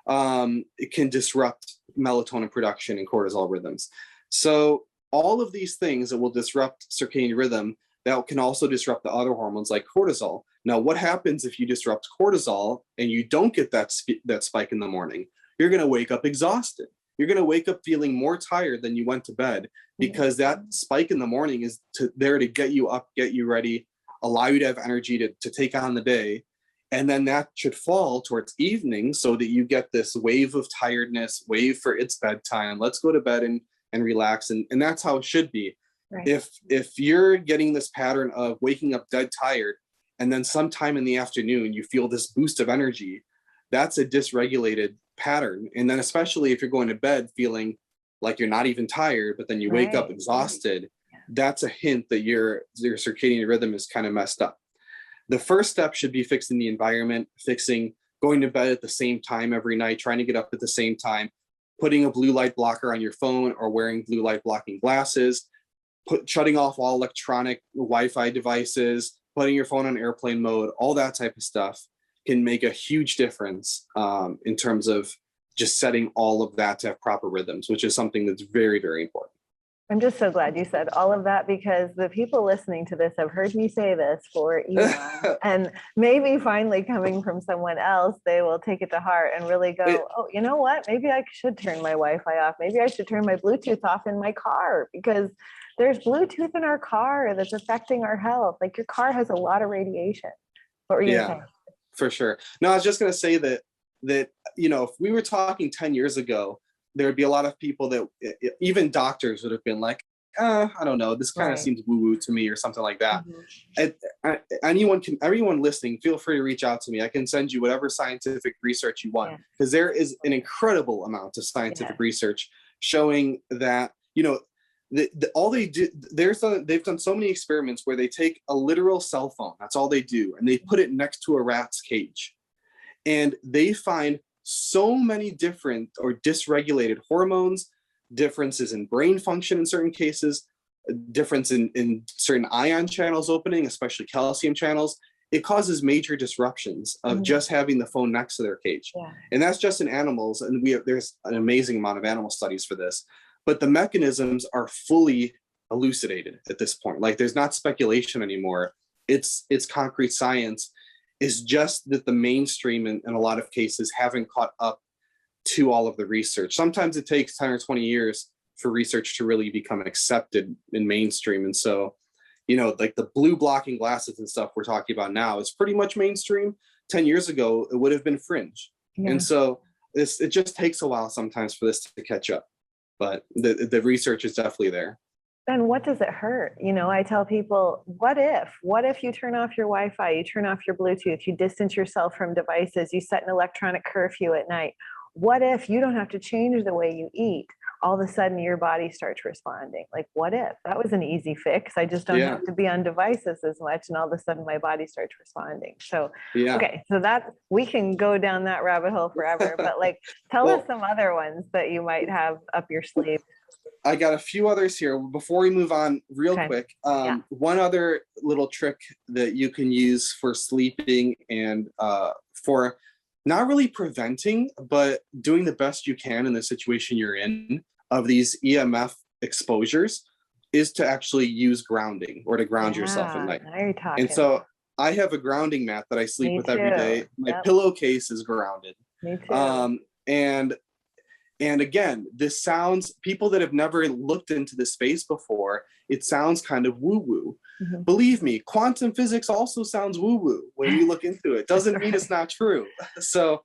Speaker 2: it can disrupt melatonin production and cortisol rhythms. So all of these things that will disrupt circadian rhythm, that can also disrupt the other hormones like cortisol. Now, what happens if you disrupt cortisol and you don't get that spike in the morning? You're going to wake up exhausted. You're going to wake up feeling more tired than you went to bed, because that spike in the morning is there to get you up, get you ready, allow you to have energy to take on the day. And then that should fall towards evening so that you get this wave of tiredness, wave for it's bedtime. Let's go to bed and relax. And that's how it should be. Right. If you're getting this pattern of waking up dead tired, and then sometime in the afternoon you feel this boost of energy, that's a dysregulated pattern. And then especially if you're going to bed feeling like you're not even tired, but then you wake up exhausted, that's a hint that your circadian rhythm is kind of messed up. The first step should be fixing the environment, fixing going to bed at the same time every night, trying to get up at the same time, putting a blue light blocker on your phone or wearing blue light blocking glasses, shutting off all electronic Wi-Fi devices, putting your phone on airplane mode, all that type of stuff can make a huge difference in terms of just setting all of that to have proper rhythms, which is something that's very, very important.
Speaker 1: I'm just so glad you said all of that, because the people listening to this have heard me say this for eons, and maybe finally coming from someone else, they will take it to heart and really go, oh, you know what? Maybe I should turn my Wi-Fi off. Maybe I should turn my Bluetooth off in my car, because there's Bluetooth in our car that's affecting our health. Like, your car has a lot of radiation. What were you saying?
Speaker 2: For sure. No, I was just going to say that, if we were talking 10 years ago, there would be a lot of people that even doctors would have been like, I don't know, this kind of seems woo-woo to me, or something like that. Everyone listening, feel free to reach out to me. I can send you whatever scientific research you want, because there is an incredible amount of scientific research showing that, all they do, they've done so many experiments where they take a literal cell phone, that's all they do, and they put it next to a rat's cage, and they find so many different or dysregulated hormones, differences in brain function in certain cases, difference in certain ion channels opening, especially calcium channels. It causes major disruptions of just having the phone next to their cage. And that's just in animals. And there's an amazing amount of animal studies for this, but the mechanisms are fully elucidated at this point. Like, there's not speculation anymore. It's concrete science. Is just that the mainstream in a lot of cases haven't caught up to all of the research. Sometimes it takes 10 or 20 years for research to really become accepted in mainstream. And so, like the blue blocking glasses and stuff we're talking about now is pretty much mainstream. 10 years ago, it would have been fringe. And so it just takes a while sometimes for this to catch up. But the research is definitely there.
Speaker 1: And what does it hurt? I tell people, what if you turn off your Wi-Fi, you turn off your Bluetooth, you distance yourself from devices, you set an electronic curfew at night? What if you don't have to change the way you eat? All of a sudden your body starts responding. Like, what if? That was an easy fix. I just don't have to be on devices as much, and all of a sudden my body starts responding. So, okay, so that we can go down that rabbit hole forever, but tell us some other ones that you might have up your sleeve.
Speaker 2: I got a few others here. Before we move on real quick, one other little trick that you can use for sleeping and for not really preventing, but doing the best you can in the situation you're in of these EMF exposures is to actually use grounding or to ground yourself at night.
Speaker 1: Now you're
Speaker 2: And
Speaker 1: talking.
Speaker 2: so I have a grounding mat that I sleep
Speaker 1: Me
Speaker 2: with every day.
Speaker 1: too.
Speaker 2: My
Speaker 1: Yep.
Speaker 2: pillowcase is grounded.
Speaker 1: Me too.
Speaker 2: And again, this sounds, people that have never looked into this space before, it sounds kind of woo-woo.
Speaker 1: Mhm.
Speaker 2: Believe me, quantum physics also sounds woo-woo when you look into it. Doesn't mean it's not true. So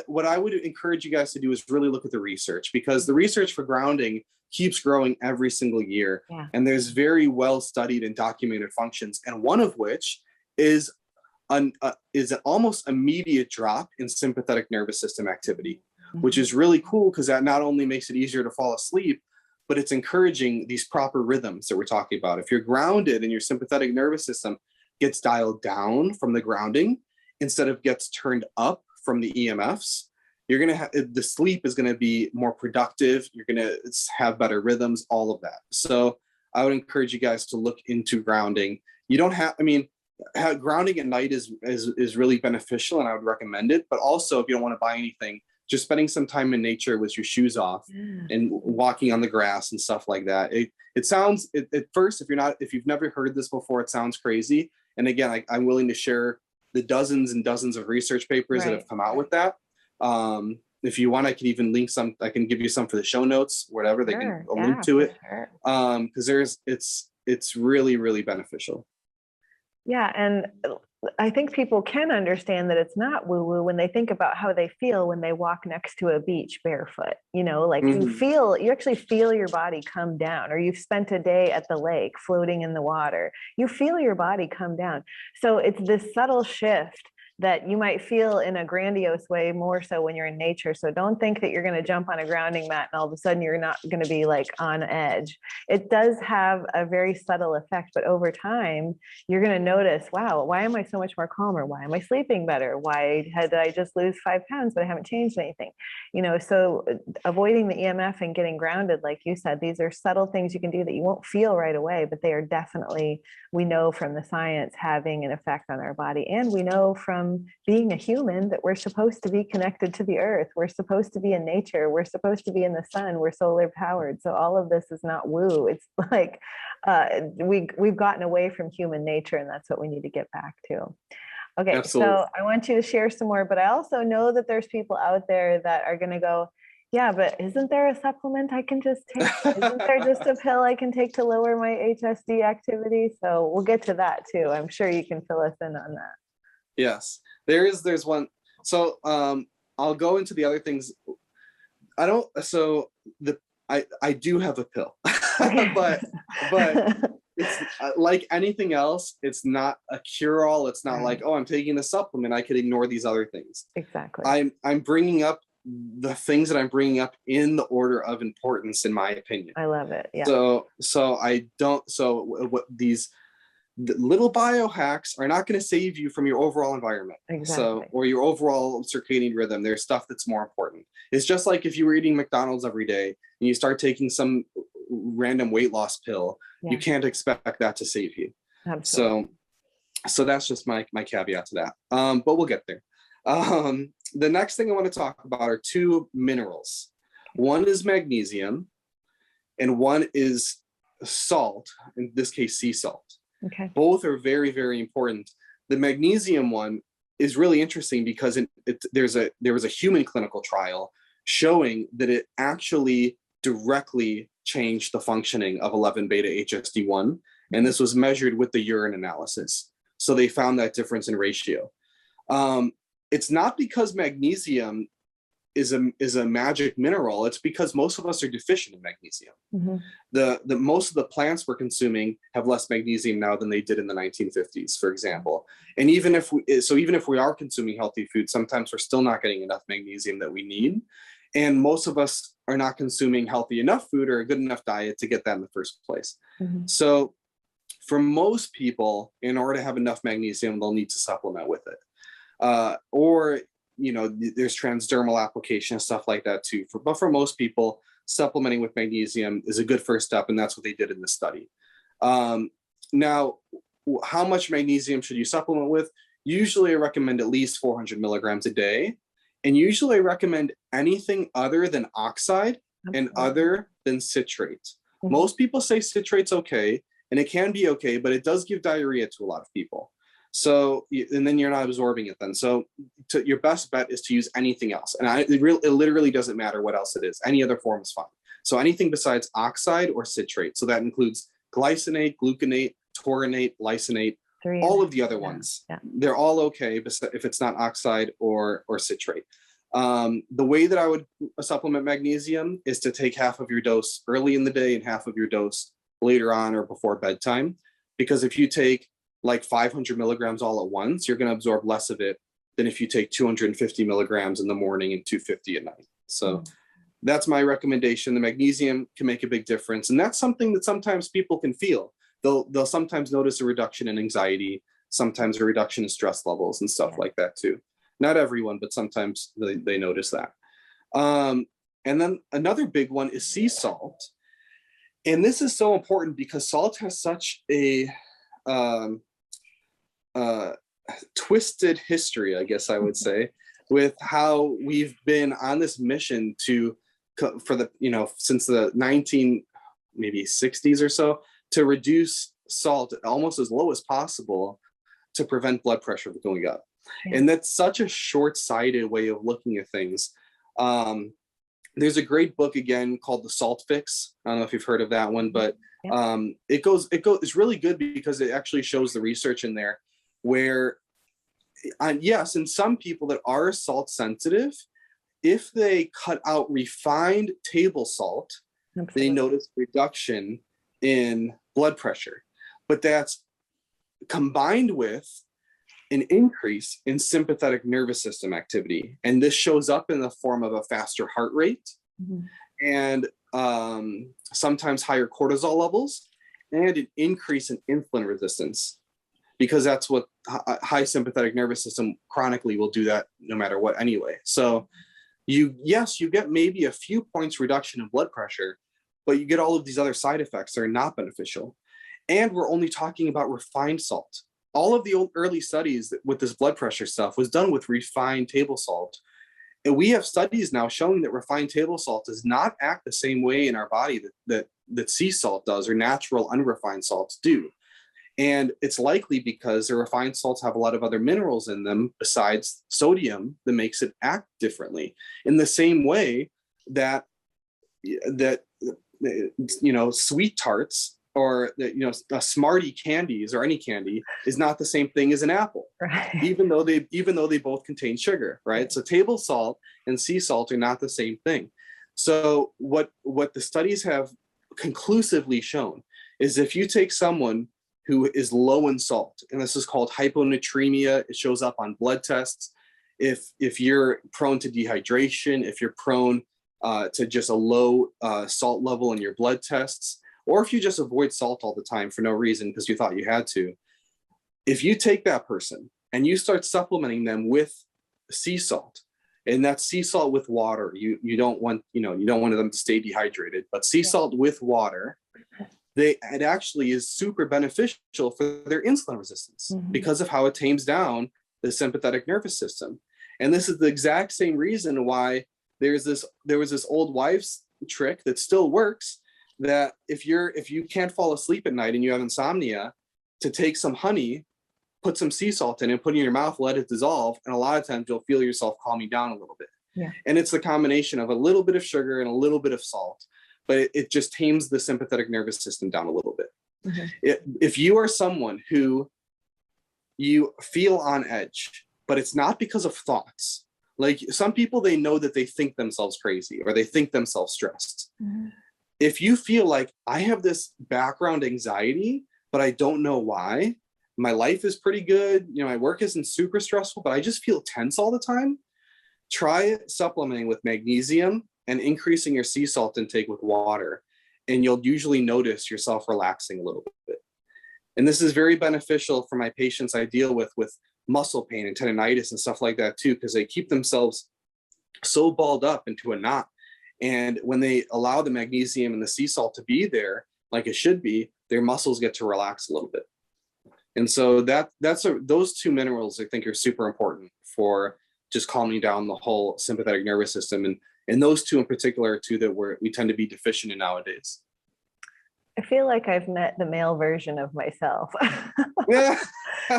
Speaker 2: what I would encourage you guys to do is really look at the research, because the research for grounding keeps growing every single year.
Speaker 1: Yeah.
Speaker 2: And there's very well studied and documented functions, and one of which is an almost immediate drop in sympathetic nervous system activity, which is really cool because that not only makes it easier to fall asleep, but it's encouraging these proper rhythms that we're talking about. If you're grounded and your sympathetic nervous system gets dialed down from the grounding instead of gets turned up from the EMFs, you're going to have, the sleep is going to be more productive. You're going to have better rhythms, all of that. So I would encourage you guys to look into grounding. You don't have, I mean, grounding at night is really beneficial, and I would recommend it. But also, if you don't want to buy anything, just spending some time in nature with your shoes off and walking on the grass and stuff like that. It sounds, at first, if you've never heard this before, it sounds crazy. And again, I'm willing to share the dozens and dozens of research papers that have come out with that. If you want, I can even link some, I can give you some for the show notes, whatever, they can link to it. Because it's really, really beneficial.
Speaker 1: Yeah. And I think people can understand that it's not woo-woo when they think about how they feel when they walk next to a beach barefoot. You know, like you actually feel your body come down, or you've spent a day at the lake floating in the water. You feel your body come down. So it's this subtle shift that you might feel in a grandiose way more so when you're in nature. So don't think that you're going to jump on a grounding mat and all of a sudden you're not going to be like on edge. It does have a very subtle effect, but over time you're going to notice, wow, why am I so much more calmer? Why am I sleeping better? Why did I just lose 5 pounds, but I haven't changed anything? You know, so avoiding the EMF and getting grounded, like you said, these are subtle things you can do that you won't feel right away, but they are definitely, we know from the science, having an effect on our body. And we know from being a human that we're supposed to be connected to the earth. We're supposed to be in nature. We're supposed to be in the sun. We're solar powered. So all of this is not woo. It's like we've gotten away from human nature, and that's what we need to get back to. Okay, absolutely. So I want you to share some more, but I also know that there's people out there that are going to go, yeah, but isn't there a supplement I can just take? Isn't there just a pill I can take to lower my HSD activity? So we'll get to that too. I'm sure you can fill us in on that.
Speaker 2: Yes, there's one. So I'll go into the other things. I do have a pill, but it's like anything else. It's not a cure-all. It's not like, oh, I'm taking a supplement, I could ignore these other things.
Speaker 1: Exactly.
Speaker 2: I'm bringing up the things that I'm bringing up in the order of importance, in my opinion.
Speaker 1: I love it. Yeah.
Speaker 2: The little biohacks are not going to save you from your overall environment.
Speaker 1: Exactly.
Speaker 2: Or your overall circadian rhythm. There's stuff that's more important. It's just like if you were eating McDonald's every day and you start taking some random weight loss pill, you can't expect that to save you. Absolutely. So that's just my caveat to that. But we'll get there. The next thing I want to talk about are 2 minerals. One is magnesium and one is salt, in this case, sea salt.
Speaker 1: Okay.
Speaker 2: Both are very, very important. The magnesium one is really interesting because there was a human clinical trial showing that it actually directly changed the functioning of 11-beta HSD1, and this was measured with the urine analysis. So they found that difference in ratio. It's not because magnesium is a magic mineral. It's because most of us are deficient in magnesium. The most of the plants we're consuming have less magnesium now than they did in the 1950s, for example. And even if we are consuming healthy food, sometimes we're still not getting enough magnesium that we need. And most of us are not consuming healthy enough food or a good enough diet to get that in the first place. So for most people, in order to have enough magnesium, they'll need to supplement with it. Or there's transdermal application and stuff like that too. But for most people, supplementing with magnesium is a good first step, and that's what they did in the study. Now, how much magnesium should you supplement with? Usually I recommend at least 400 milligrams a day. And usually I recommend anything other than oxide and
Speaker 1: Absolutely.
Speaker 2: other than citrate.
Speaker 1: Mhm.
Speaker 2: Most people say citrate's okay, and it can be okay, but it does give diarrhea to a lot of people. So, and then you're not absorbing it then. So your best bet is to use anything else. And it literally doesn't matter what else it is. Any other form is fine. So anything besides oxide or citrate. So that includes glycinate, gluconate, taurinate, lysine, all of the other ones.
Speaker 1: Yeah.
Speaker 2: They're all okay if it's not oxide or citrate. The way that I would supplement magnesium is to take half of your dose early in the day and half of your dose later on or before bedtime. Because if you take like 500 milligrams all at once, you're going to absorb less of it than if you take 250 milligrams in the morning and 250 at night. So that's my recommendation. The magnesium can make a big difference. And that's something that sometimes people can feel. They'll sometimes notice a reduction in anxiety, sometimes a reduction in stress levels and stuff like that too. Not everyone, but sometimes they notice that. And then another big one is sea salt. And this is so important because salt has such a twisted history, I guess I would say, with how we've been on this mission for the, since the maybe 60s or so, to reduce salt almost as low as possible to prevent blood pressure from going up. Yeah. And that's such a short-sighted way of looking at things. There's a great book again called The Salt Fix. I don't know if you've heard of that one, but it's really good because it actually shows the research in there where, yes, in some people that are salt sensitive, if they cut out refined table salt, they notice reduction in blood pressure. But that's combined with an increase in sympathetic nervous system activity. And this shows up in the form of a faster heart rate and sometimes higher cortisol levels and an increase in insulin resistance, because that's what high sympathetic nervous system chronically will do that no matter what anyway. So you get maybe a few points reduction in blood pressure, but you get all of these other side effects that are not beneficial. And we're only talking about refined salt. All of the old early studies with this blood pressure stuff was done with refined table salt. And we have studies now showing that refined table salt does not act the same way in our body that sea salt does or natural unrefined salts do. And it's likely because the refined salts have a lot of other minerals in them besides sodium that makes it act differently. In the same way that sweet tarts or Smartie candies or any candy is not the same thing as an apple, right? even though they both contain sugar, right? So table salt and sea salt are not the same thing. So what the studies have conclusively shown is if you take someone who is low in salt, and this is called hyponatremia, it shows up on blood tests. If you're prone to dehydration, if you're prone to just a low salt level in your blood tests, or if you just avoid salt all the time for no reason because you thought you had to, if you take that person and you start supplementing them with sea salt, and that's sea salt with water, you don't want them to stay dehydrated, but sea salt with water, it actually is super beneficial for their insulin resistance because of how it tames down the sympathetic nervous system. And this is the exact same reason why there was this old wives' trick that still works, that if you can't fall asleep at night and you have insomnia, to take some honey, put some sea salt in it, put it in your mouth, let it dissolve, and a lot of times you'll feel yourself calming down a little bit. Yeah. And it's the combination of a little bit of sugar and a little bit of salt, but it just tames the sympathetic nervous system down a little bit. If you are someone who you feel on edge, but it's not because of thoughts, like some people, they know that they think themselves crazy or they think themselves stressed. If you feel like I have this background anxiety, but I don't know why, my life is pretty good, my work isn't super stressful, but I just feel tense all the time, try supplementing with magnesium and increasing your sea salt intake with water, and you'll usually notice yourself relaxing a little bit. And this is very beneficial for my patients I deal with muscle pain and tendonitis and stuff like that too, because they keep themselves so balled up into a knot. And when they allow the magnesium and the sea salt to be there like it should be, their muscles get to relax a little bit. And so those two minerals I think are super important for just calming down the whole sympathetic nervous system. And those two in particular are two that we tend to be deficient in nowadays.
Speaker 1: I feel like I've met the male version of myself
Speaker 2: Yeah.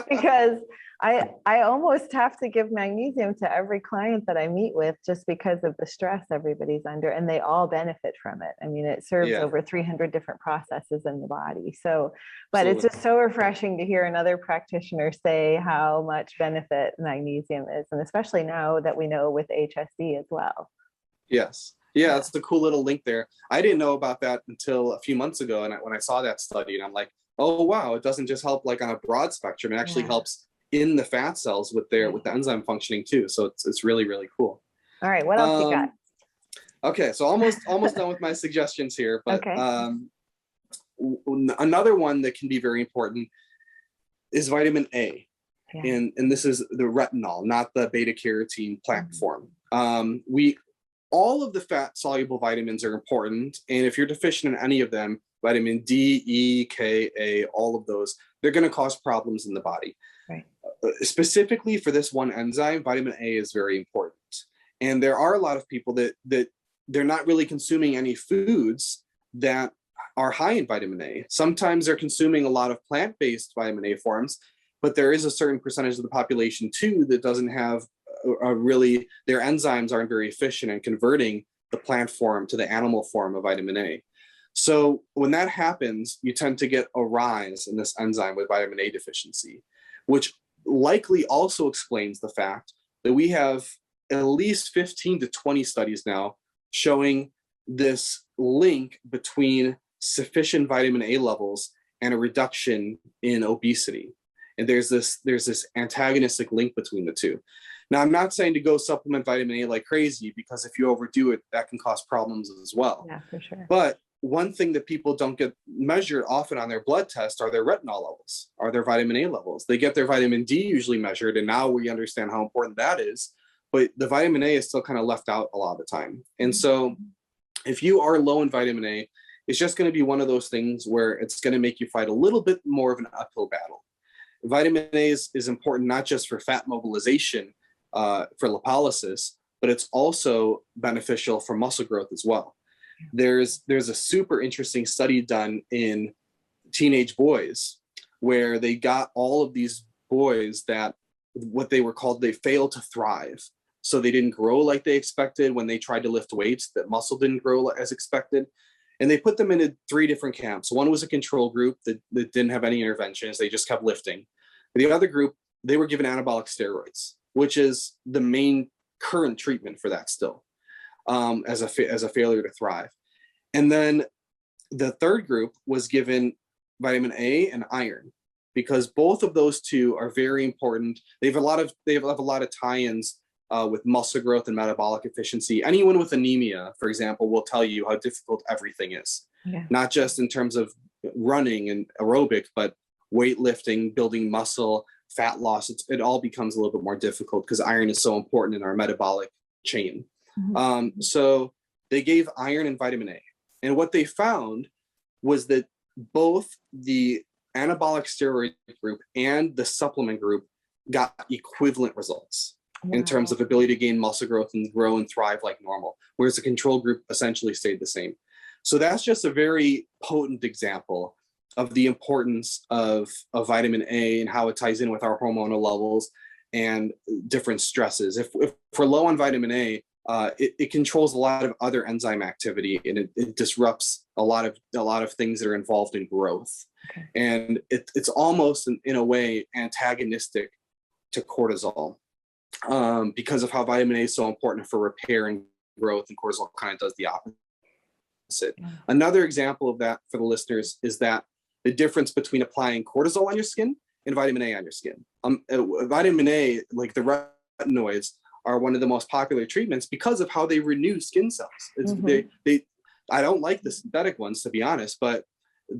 Speaker 1: because I almost have to give magnesium to every client that I meet with just because of the stress everybody's under, and they all benefit from it. I mean, it serves over 300 different processes in the body. So, but It's just so refreshing to hear another practitioner say how much benefit magnesium is, and especially now that we know with HSD as well.
Speaker 2: Yes. Yeah, it's a cool little link there. I didn't know about that until a few months ago, and when I saw that study, and I'm like, oh wow, it doesn't just help like on a broad spectrum; it actually helps in the fat cells with the enzyme functioning too. So it's really, really cool.
Speaker 1: All right, what else you got?
Speaker 2: Okay, so almost done with my suggestions here, but another one that can be very important is vitamin A. And this is the retinol, not the beta carotene plant form. All of the fat soluble vitamins are important, and if you're deficient in any of them, vitamin D, E, K, A, all of those, they're going to cause problems in the body.
Speaker 1: Right.
Speaker 2: Specifically for this one enzyme, vitamin A is very important. And there are a lot of people that they're not really consuming any foods that are high in vitamin A. Sometimes they're consuming a lot of plant-based vitamin A forms, but there is a certain percentage of the population too that doesn't have their enzymes aren't very efficient in converting the plant form to the animal form of vitamin A. So when that happens, you tend to get a rise in this enzyme with vitamin A deficiency, which likely also explains the fact that we have at least 15 to 20 studies now showing this link between sufficient vitamin A levels and a reduction in obesity. And there's this antagonistic link between the two. Now, I'm not saying to go supplement vitamin A like crazy, because if you overdo it, that can cause problems as well.
Speaker 1: Yeah, for sure.
Speaker 2: But one thing that people don't get measured often on their blood test are their retinol levels, are their vitamin A levels. They get their vitamin D usually measured, and now we understand how important that is. But the vitamin A is still kind of left out a lot of the time. And so if you are low in vitamin A, it's just going to be one of those things where it's going to make you fight a little bit more of an uphill battle. Vitamin A is important not just for fat mobilization, for lipolysis, but it's also beneficial for muscle growth as well. There's a super interesting study done in teenage boys where they got all of these boys that what they were called, they failed to thrive. So they didn't grow like they expected when they tried to lift weights, that muscle didn't grow as expected. And they put them into 3 different camps. One was a control group that didn't have any interventions. They just kept lifting. The other group, they were given anabolic steroids, which is the main current treatment for that still, as a failure to thrive. And then the third group was given vitamin A and iron, because both of those two are very important. They have a lot of tie-ins with muscle growth and metabolic efficiency. Anyone with anemia, for example, will tell you how difficult everything is, not just in terms of running and aerobic, but weightlifting, building muscle, fat loss. It all becomes a little bit more difficult because iron is so important in our metabolic chain. So they gave iron and vitamin A. And what they found was that both the anabolic steroid group and the supplement group got equivalent results in terms of ability to gain muscle growth and grow and thrive like normal, whereas the control group essentially stayed the same. So that's just a very potent example of the importance of vitamin A and how it ties in with our hormonal levels and different stresses. If we're low on vitamin A, it controls a lot of other enzyme activity, and it disrupts a lot of things that are involved in growth. And it's almost in a way antagonistic to cortisol, because of how vitamin A is so important for repair and growth, and cortisol kind of does the opposite. Another example of that for the listeners is that the difference between applying cortisol on your skin and vitamin A on your skin. Vitamin A, like the retinoids, are one of the most popular treatments because of how they renew skin cells. I don't like the synthetic ones, to be honest, but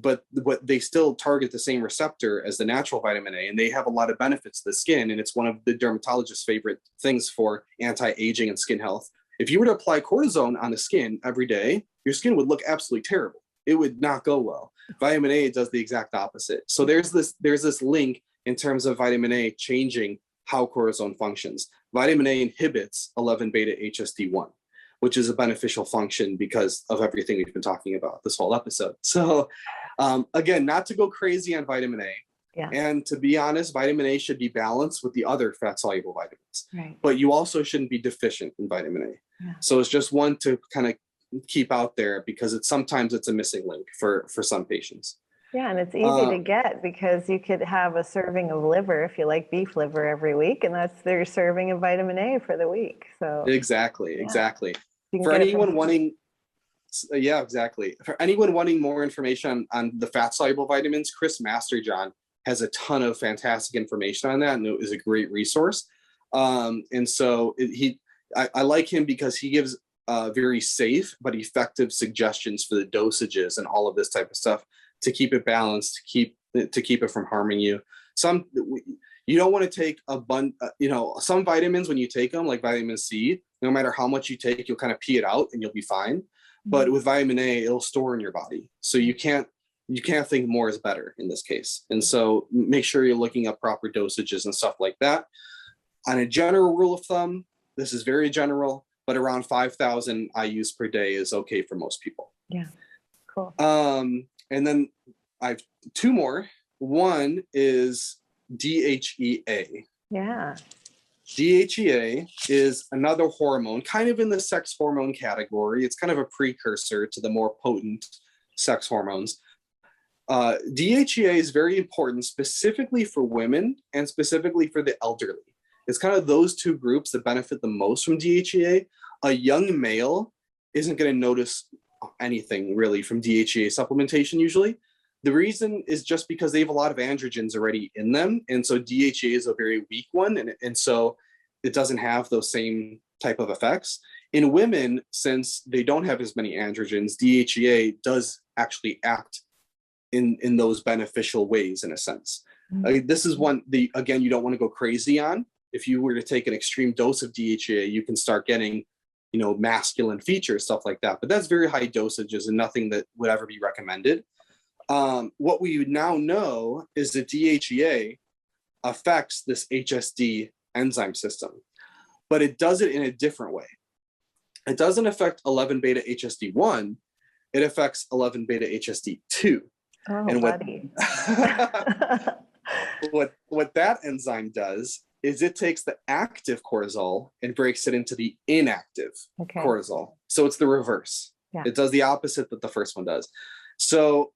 Speaker 2: what they still target the same receptor as the natural vitamin A, and they have a lot of benefits to the skin, and it's one of the dermatologist's favorite things for anti-aging and skin health. If you were to apply cortisone on the skin every day, your skin would look absolutely terrible. It would not go well. Vitamin A does the exact opposite. So there's this link in terms of vitamin A changing how cortisone functions. Vitamin A inhibits 11 beta HSD1, which is a beneficial function because of everything we've been talking about this whole episode. So again, not to go crazy on vitamin A.
Speaker 1: Yeah.
Speaker 2: And to be honest, vitamin A should be balanced with the other fat soluble vitamins.
Speaker 1: Right.
Speaker 2: But you also shouldn't be deficient in vitamin A.
Speaker 1: Yeah.
Speaker 2: So it's just one to kind of keep out there because sometimes it's a missing link for some patients.
Speaker 1: Yeah, and it's easy to get because you could have a serving of liver if you like beef liver every week, and that's their serving of vitamin A for the week. So
Speaker 2: exactly. For anyone wanting more information on the fat soluble vitamins, Chris Masterjohn has a ton of fantastic information on that, and it is a great resource. And so I like him because he gives very safe but effective suggestions for the dosages and all of this type of stuff to keep it balanced, to keep it from harming you. You don't want to take some vitamins when you take them, like vitamin C, no matter how much you take, you'll kind of pee it out and you'll be fine. Mm-hmm. But with vitamin A, it'll store in your body. So you can't think more is better in this case. And so make sure you're looking up proper dosages and stuff like that. On a general rule of thumb, this is very general, but around 5,000 IUs per day is okay for most people.
Speaker 1: Yeah, cool.
Speaker 2: And then I have two more. One is DHEA.
Speaker 1: Yeah.
Speaker 2: DHEA is another hormone, kind of in the sex hormone category. It's kind of a precursor to the more potent sex hormones. DHEA is very important specifically for women and specifically for the elderly. It's kind of those two groups that benefit the most from DHEA. A young male isn't going to notice anything really from DHEA supplementation usually. The reason is just because they have a lot of androgens already in them. And so DHEA is a very weak one. And so it doesn't have those same type of effects. In women, since they don't have as many androgens, DHEA does actually act in those beneficial ways in a sense. Mm-hmm. This is one, again, you don't want to go crazy on. If you were to take an extreme dose of DHEA, you can start getting, masculine features, stuff like that. But that's very high dosages and nothing that would ever be recommended. What we now know is that DHEA affects this HSD enzyme system, but it does it in a different way. It doesn't affect 11 beta HSD1, it affects 11 beta HSD2.
Speaker 1: Oh,
Speaker 2: and
Speaker 1: buddy.
Speaker 2: what that enzyme does is it takes the active cortisol and breaks it into the inactive cortisol. So it's the reverse. Yeah. It does the opposite that the first one does. So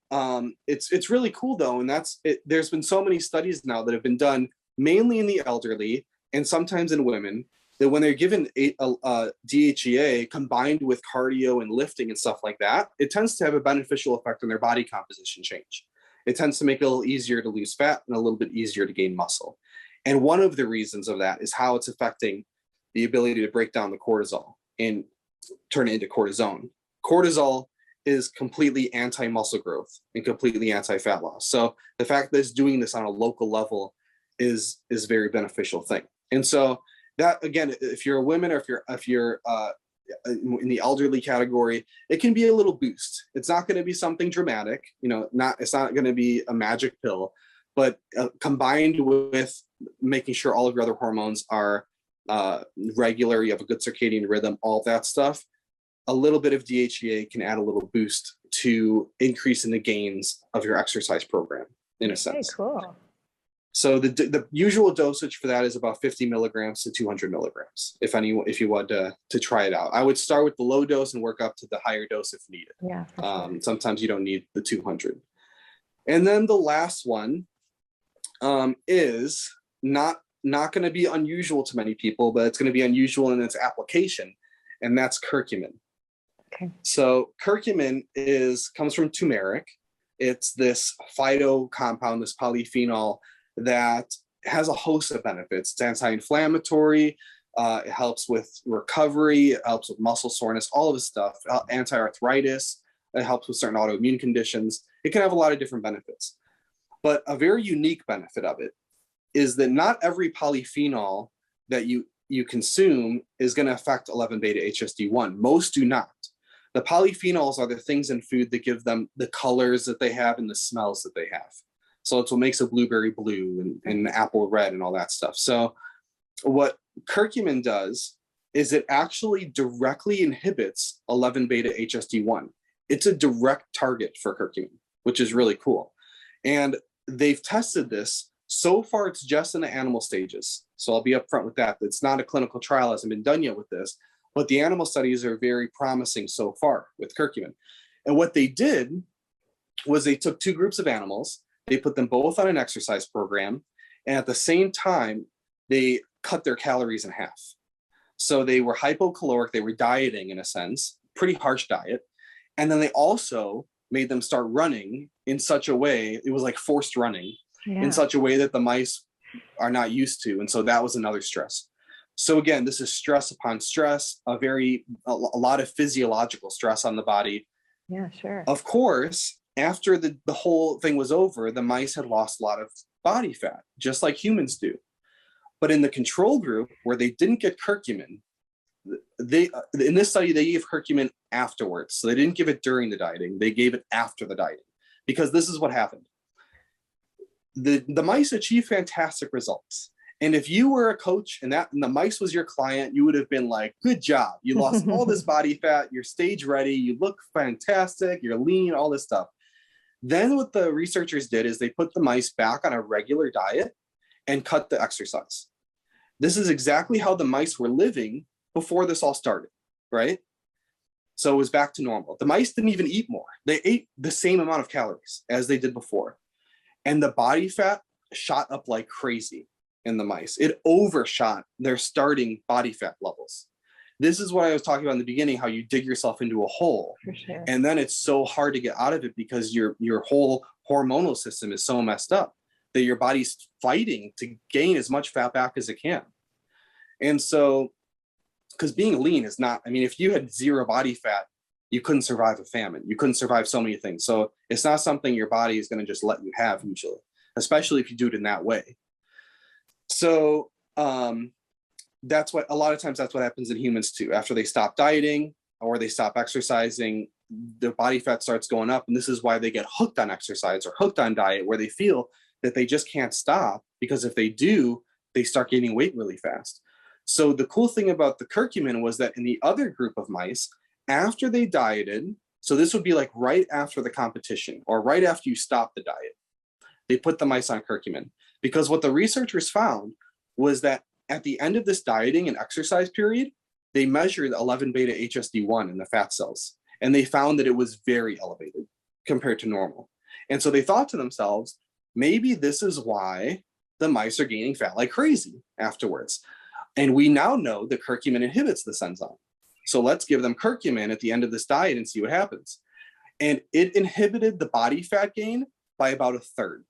Speaker 2: it's really cool though. And that's it. There's been so many studies now that have been done mainly in the elderly and sometimes in women that when they're given DHEA combined with cardio and lifting and stuff like that, it tends to have a beneficial effect on their body composition change. It tends to make it a little easier to lose fat and a little bit easier to gain muscle. And one of the reasons of that is how it's affecting the ability to break down the cortisol and turn it into cortisone. Cortisol is completely anti-muscle growth and completely anti-fat loss. So the fact that it's doing this on a local level is a very beneficial thing. And so that, again, if you're a woman or if you're in the elderly category, it can be a little boost. It's not going to be something dramatic, it's not going to be a magic pill, but combined with making sure all of your other hormones are regular, you have a good circadian rhythm, all that stuff, a little bit of DHEA can add a little boost to increasing the gains of your exercise program in a sense.
Speaker 1: Cool.
Speaker 2: So the usual dosage for that is about 50 milligrams to 200 milligrams. If you want to try it out, I would start with the low dose and work up to the higher dose if needed.
Speaker 1: Yeah. Sure.
Speaker 2: Sometimes you don't need the 200. And then the last one is not going to be unusual to many people, but it's going to be unusual in its application, and that's curcumin.
Speaker 1: Okay.
Speaker 2: So curcumin comes from turmeric. It's this phyto compound, this polyphenol that has a host of benefits. It's anti-inflammatory. It helps with recovery. It helps with muscle soreness, all of this stuff. Anti-arthritis. It helps with certain autoimmune conditions. It can have a lot of different benefits. But a very unique benefit of it is that not every polyphenol that you consume is going to affect 11 beta HSD1. Most do not. The polyphenols are the things in food that give them the colors that they have and the smells that they have. So it's what makes a blueberry blue and an apple red and all that stuff. So what curcumin does is it actually directly inhibits 11 beta HSD1. It's a direct target for curcumin, which is really cool. And they've tested this. So far, it's just in the animal stages. So I'll be upfront with that. It's not a clinical trial, hasn't been done yet with this, but the animal studies are very promising so far with curcumin. And what they did was they took two groups of animals, they put them both on an exercise program, and at the same time, they cut their calories in half. So they were hypocaloric, they were dieting in a sense, pretty harsh diet. And then they also made them start running in such a way, it was like forced running, in such a way that the mice are not used to. And so that was another stress. So again, this is stress upon stress, a lot of physiological stress on the body.
Speaker 1: Yeah, sure.
Speaker 2: Of course, after the whole thing was over, the mice had lost a lot of body fat, just like humans do. But in the control group, where they didn't get curcumin, in this study, they gave curcumin afterwards. So they didn't give it during the dieting, they gave it after the dieting, because this is what happened. The mice achieved fantastic results. And if you were a coach and the mice was your client, you would have been like, good job. You lost all this body fat, you're stage ready, you look fantastic, you're lean, all this stuff. Then what the researchers did is they put the mice back on a regular diet and cut the exercise. This is exactly how the mice were living before this all started, right? So it was back to normal. The mice didn't even eat more. They ate the same amount of calories as they did before. And the body fat shot up like crazy in the mice. It overshot their starting body fat levels. This is what I was talking about in the beginning, how you dig yourself into a hole.
Speaker 1: For sure.
Speaker 2: And then it's so hard to get out of it because your whole hormonal system is so messed up that your body's fighting to gain as much fat back as it can. And so, because being lean is not, I mean, if you had zero body fat, you couldn't survive a famine. You couldn't survive so many things. So it's not something your body is going to just let you have usually, especially if you do it in that way. So that's what, a lot of times that's what happens in humans too. After they stop dieting or they stop exercising, their body fat starts going up. And this is why they get hooked on exercise or hooked on diet, where they feel that they just can't stop, because if they do, they start gaining weight really fast. So the cool thing about the curcumin was that in the other group of mice, after they dieted, so this would be like right after the competition or right after you stop the diet, they put the mice on curcumin, because what the researchers found was that at the end of this dieting and exercise period, they measured 11 beta HSD1 in the fat cells, and they found that it was very elevated compared to normal. And so they thought to themselves, maybe this is why the mice are gaining fat like crazy afterwards. And we now know that curcumin inhibits this enzyme. So let's give them curcumin at the end of this diet and see what happens. And it inhibited the body fat gain by about a third.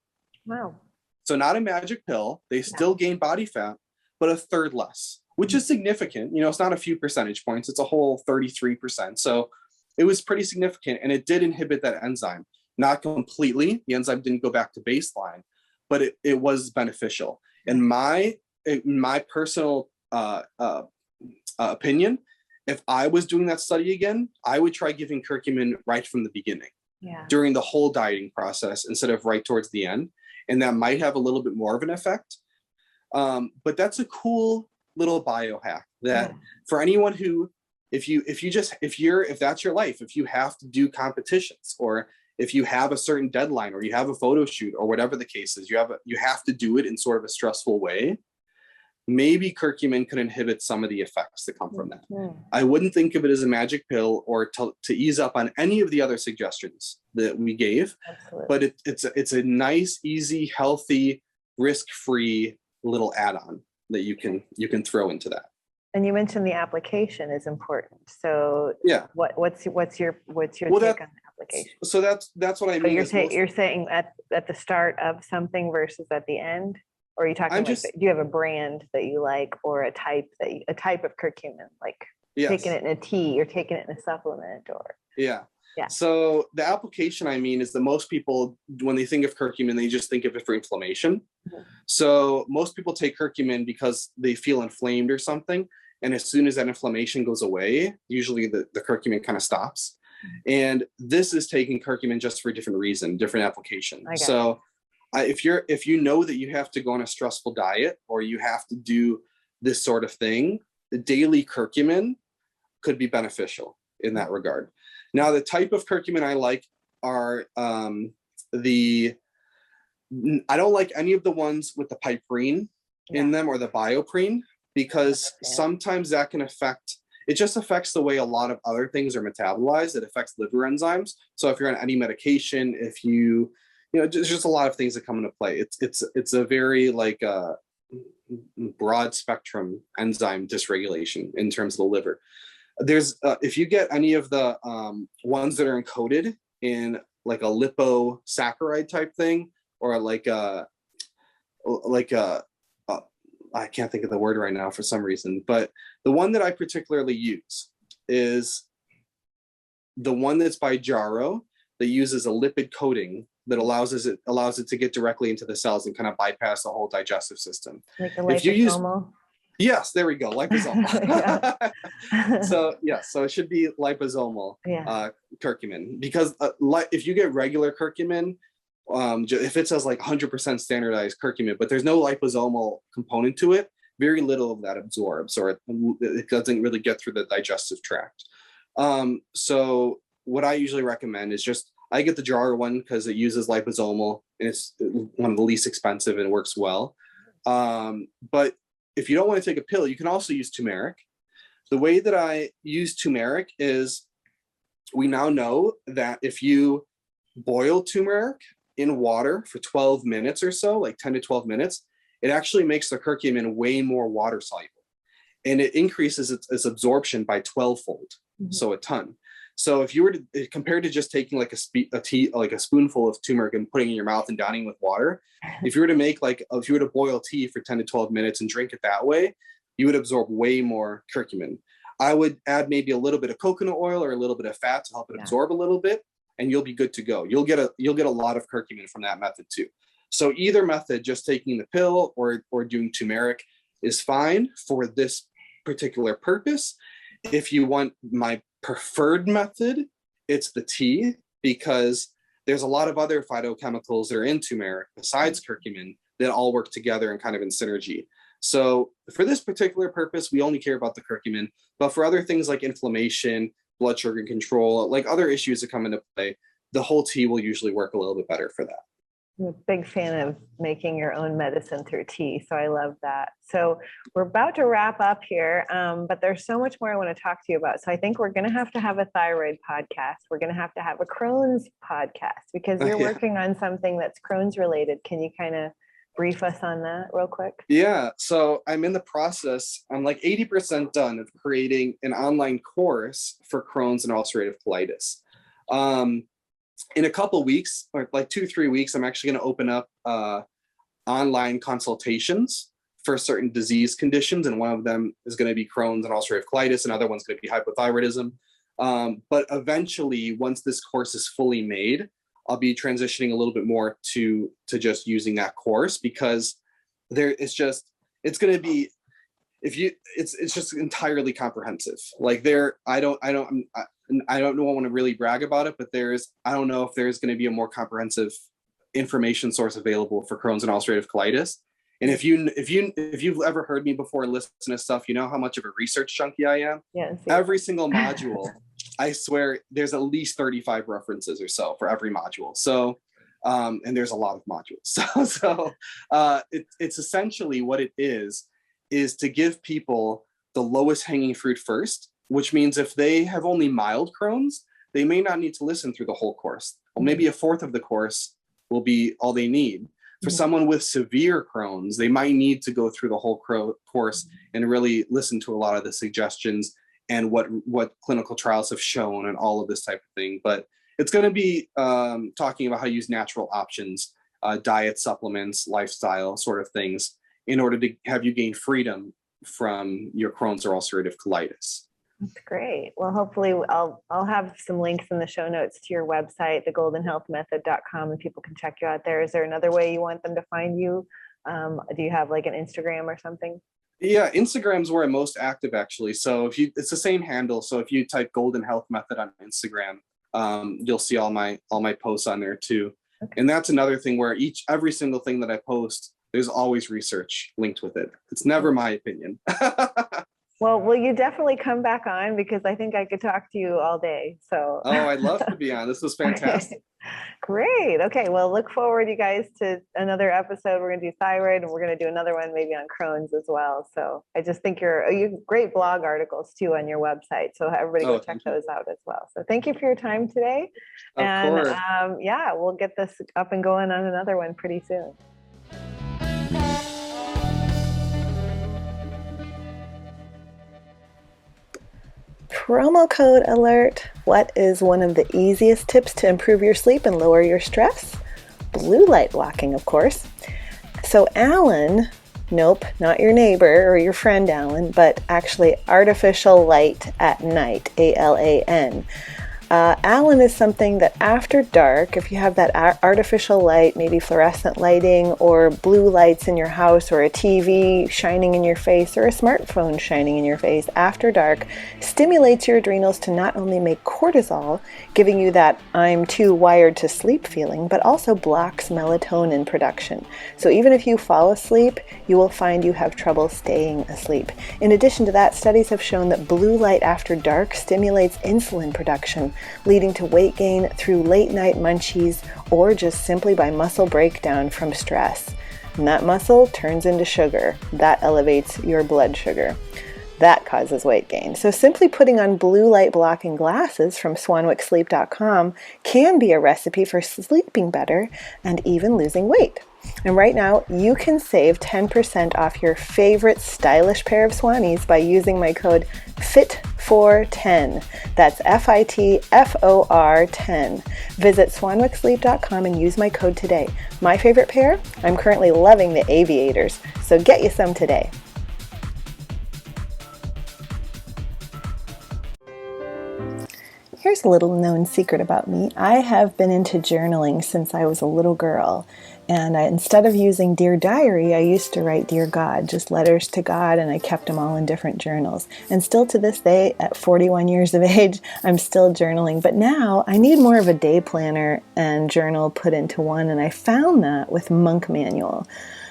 Speaker 1: Wow.
Speaker 2: So not a magic pill. They still gain body fat, but a third less, which is significant. You know, it's not a few percentage points. It's a whole 33%. So it was pretty significant. And it did inhibit that enzyme. Not completely. The enzyme didn't go back to baseline, but it was beneficial. In my personal opinion, if I was doing that study again, I would try giving curcumin right from the beginning, during the whole dieting process, instead of right towards the end. And that might have a little bit more of an effect. But that's a cool little biohack that for anyone who, if that's your life, if you have to do competitions, or if you have a certain deadline, or you have a photo shoot, or whatever the case is, you have to do it in sort of a stressful way, maybe curcumin could inhibit some of the effects that come from that. I wouldn't think of it as a magic pill or to ease up on any of the other suggestions that we gave. Absolutely. But it's a nice, easy, healthy, risk-free little add-on that you can throw into that. And
Speaker 1: you mentioned the application is important. So what's your take on the application?
Speaker 2: So that's what I mean.
Speaker 1: So you're saying at the start of something versus at the end? Or are you talking do you have a brand that you like, or a type of curcumin, like taking it in a tea or taking it in a supplement, or? Yeah.
Speaker 2: So the application, I mean, is that most people, when they think of curcumin, they just think of it for inflammation. So most people take curcumin because they feel inflamed or something. And as soon as that inflammation goes away, usually the curcumin kind of stops. And this is taking curcumin just for a different reason, different application. So if you know that you have to go on a stressful diet, or you have to do this sort of thing, the daily curcumin could be beneficial in that regard. Now, the type of curcumin I like are I don't like any of the ones with the piperine in them or the bioprine, because sometimes that can affect, it just affects the way a lot of other things are metabolized. It affects liver enzymes. So if you're on any medication, if you know, there's just a lot of things that come into play. It's a very like broad spectrum enzyme dysregulation in terms of the liver. There's if you get any of the ones that are encoded in like a liposaccharide type thing, or like a I can't think of the word right now for some reason, but the one that I particularly use is the one that's by Jarrow, that uses a lipid coating that allows it to get directly into the cells and kind of bypass the whole digestive system.
Speaker 1: Like the liposomal?
Speaker 2: Yes, there we go, liposomal. So it should be liposomal curcumin, because if you get regular curcumin, if it says like 100% standardized curcumin, but there's no liposomal component to it, very little of that absorbs, or it doesn't really get through the digestive tract. So what I usually recommend is I get the jar one because it uses liposomal and it's one of the least expensive and it works well. But if you don't want to take a pill, you can also use turmeric. The way that I use turmeric is, we now know that if you boil turmeric in water for 12 minutes or so, like 10 to 12 minutes, it actually makes the curcumin way more water soluble, and it increases its absorption by 12-fold, so a ton. So if you were to, compared to just taking like a spoonful of turmeric and putting it in your mouth and downing with water, if you were to boil tea for 10 to 12 minutes and drink it that way, you would absorb way more curcumin. I would add maybe a little bit of coconut oil or a little bit of fat to help it absorb a little bit, and you'll be good to go. You'll get a lot of curcumin from that method too. So either method, just taking the pill or doing turmeric, is fine for this particular purpose. If you want my preferred method, it's the tea, because there's a lot of other phytochemicals that are in turmeric besides curcumin that all work together and kind of in synergy. So for this particular purpose, we only care about the curcumin, but for other things like inflammation, blood sugar control, like other issues that come into play, the whole tea will usually work a little bit better for that.
Speaker 1: I'm a big fan of making your own medicine through tea, so I love that. So we're about to wrap up here, but there's so much more I want to talk to you about. So I think we're going to have a thyroid podcast. We're going to have a Crohn's podcast, because you're working on something that's Crohn's related. Can you kind of brief us on that real quick?
Speaker 2: Yeah, so I'm in the process, I'm like 80% done of creating an online course for Crohn's and ulcerative colitis. In a couple weeks, or like 2-3 weeks, I'm actually going to open up online consultations for certain disease conditions, and one of them is going to be Crohn's and ulcerative colitis, another one's going to be hypothyroidism. But eventually, once this course is fully made, I'll be transitioning a little bit more to just using that course, because it's going to be, it's just entirely comprehensive. Like I don't want to really brag about it, but I don't know if there's going to be a more comprehensive information source available for Crohn's and ulcerative colitis. And if you've ever heard me before and listened to stuff, you know how much of a research junkie I am.
Speaker 1: Yes.
Speaker 2: Every single module, I swear there's at least 35 references or so for every module. So, and there's a lot of modules. It's essentially what it is to give people the lowest hanging fruit first, which means if they have only mild Crohn's, they may not need to listen through the whole course. Well, maybe a fourth of the course will be all they need. For someone with severe Crohn's, they might need to go through the whole course and really listen to a lot of the suggestions and what clinical trials have shown and all of this type of thing. But it's going to be talking about how to use natural options, diet, supplements, lifestyle sort of things, in order to have you gain freedom from your Crohn's or ulcerative colitis.
Speaker 1: That's great. Well, hopefully I'll have some links in the show notes to your website, thegoldenhealthmethod.com, and people can check you out there. Is there another way you want them to find you? Do you have like an Instagram or something?
Speaker 2: Yeah, Instagram's where I'm most active, actually. So it's the same handle. So if you type Golden Health Method on Instagram, you'll see all my posts on there too. Okay. And that's another thing where every single thing that I post there's always research linked with it. It's never my opinion.
Speaker 1: Well, will you definitely come back on, because I think I could talk to you all day. So
Speaker 2: Oh, I'd love to be on. This was fantastic.
Speaker 1: Great. Okay. Well, look forward, you guys, to another episode. We're going to do thyroid, and we're going to do another one maybe on Crohn's as well. So I just think you have great blog articles too on your website. So everybody go check those out as well. So thank you for your time today.
Speaker 2: Of course.
Speaker 1: Yeah, we'll get this up and going on another one pretty soon. Promo code alert. What is one of the easiest tips to improve your sleep and lower your stress? Blue light blocking, of course. So Alan, nope, not your neighbor or your friend Alan, but actually artificial light at night, ALAN. Alan is something that after dark, if you have that artificial light, maybe fluorescent lighting or blue lights in your house, or a TV shining in your face, or a smartphone shining in your face after dark, stimulates your adrenals to not only make cortisol, giving you that I'm too wired to sleep feeling, but also blocks melatonin production. So even if you fall asleep, you will find you have trouble staying asleep. In addition to that, studies have shown that blue light after dark stimulates insulin production, leading to weight gain through late night munchies or just simply by muscle breakdown from stress. And that muscle turns into sugar. That elevates your blood sugar. That causes weight gain. So simply putting on blue light blocking glasses from swanwicksleep.com can be a recipe for sleeping better and even losing weight. And right now, you can save 10% off your favorite stylish pair of Swannies by using my code FITFOR10. That's FITFOR 10. Visit swanwicksleep.com and use my code today. My favorite pair? I'm currently loving the aviators, so get you some today. Here's a little known secret about me. I have been into journaling since I was a little girl. And instead of using Dear Diary, I used to write Dear God, just letters to God, and I kept them all in different journals. And still to this day, at 41 years of age, I'm still journaling. But now I need more of a day planner and journal put into one, and I found that with Monk Manual.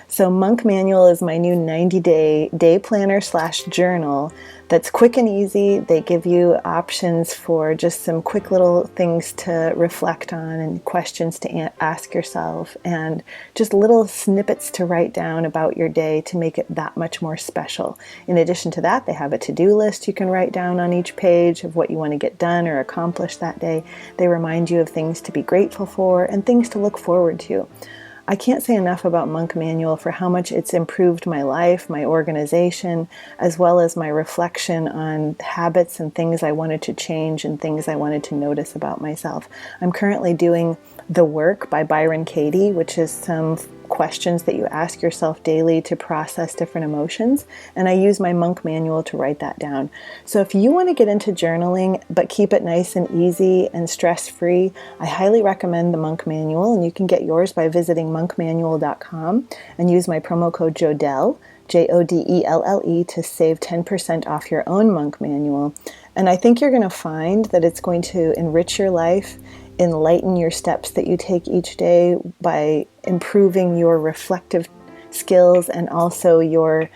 Speaker 1: So Monk Manual is my new 90-day day planner / journal that's quick and easy. They give you options for just some quick little things to reflect on and questions to ask yourself, and just little snippets to write down about your day to make it that much more special. In addition to that, they have a to-do list you can write down on each page of what you want to get done or accomplish that day. They remind you of things to be grateful for and things to look forward to. I can't say enough about Monk Manual for how much it's improved my life, my organization, as well as my reflection on habits and things I wanted to change and things I wanted to notice about myself. I'm currently doing The Work by Byron Katie, which is some questions that you ask yourself daily to process different emotions, and I use my Monk Manual to write that down. So if you want to get into journaling but keep it nice and easy and stress-free, I highly recommend the Monk Manual, and you can get yours by visiting monkmanual.com and use my promo code JODELLE, JODELLE, to save 10% off your own Monk Manual. And I think you're going to find that it's going to enrich your life, enlighten your steps that you take each day by improving your reflective skills and also your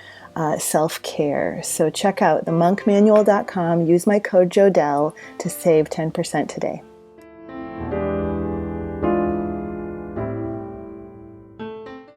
Speaker 1: self-care. So check out themonkmanual.com, use my code JODELLE to save 10% today.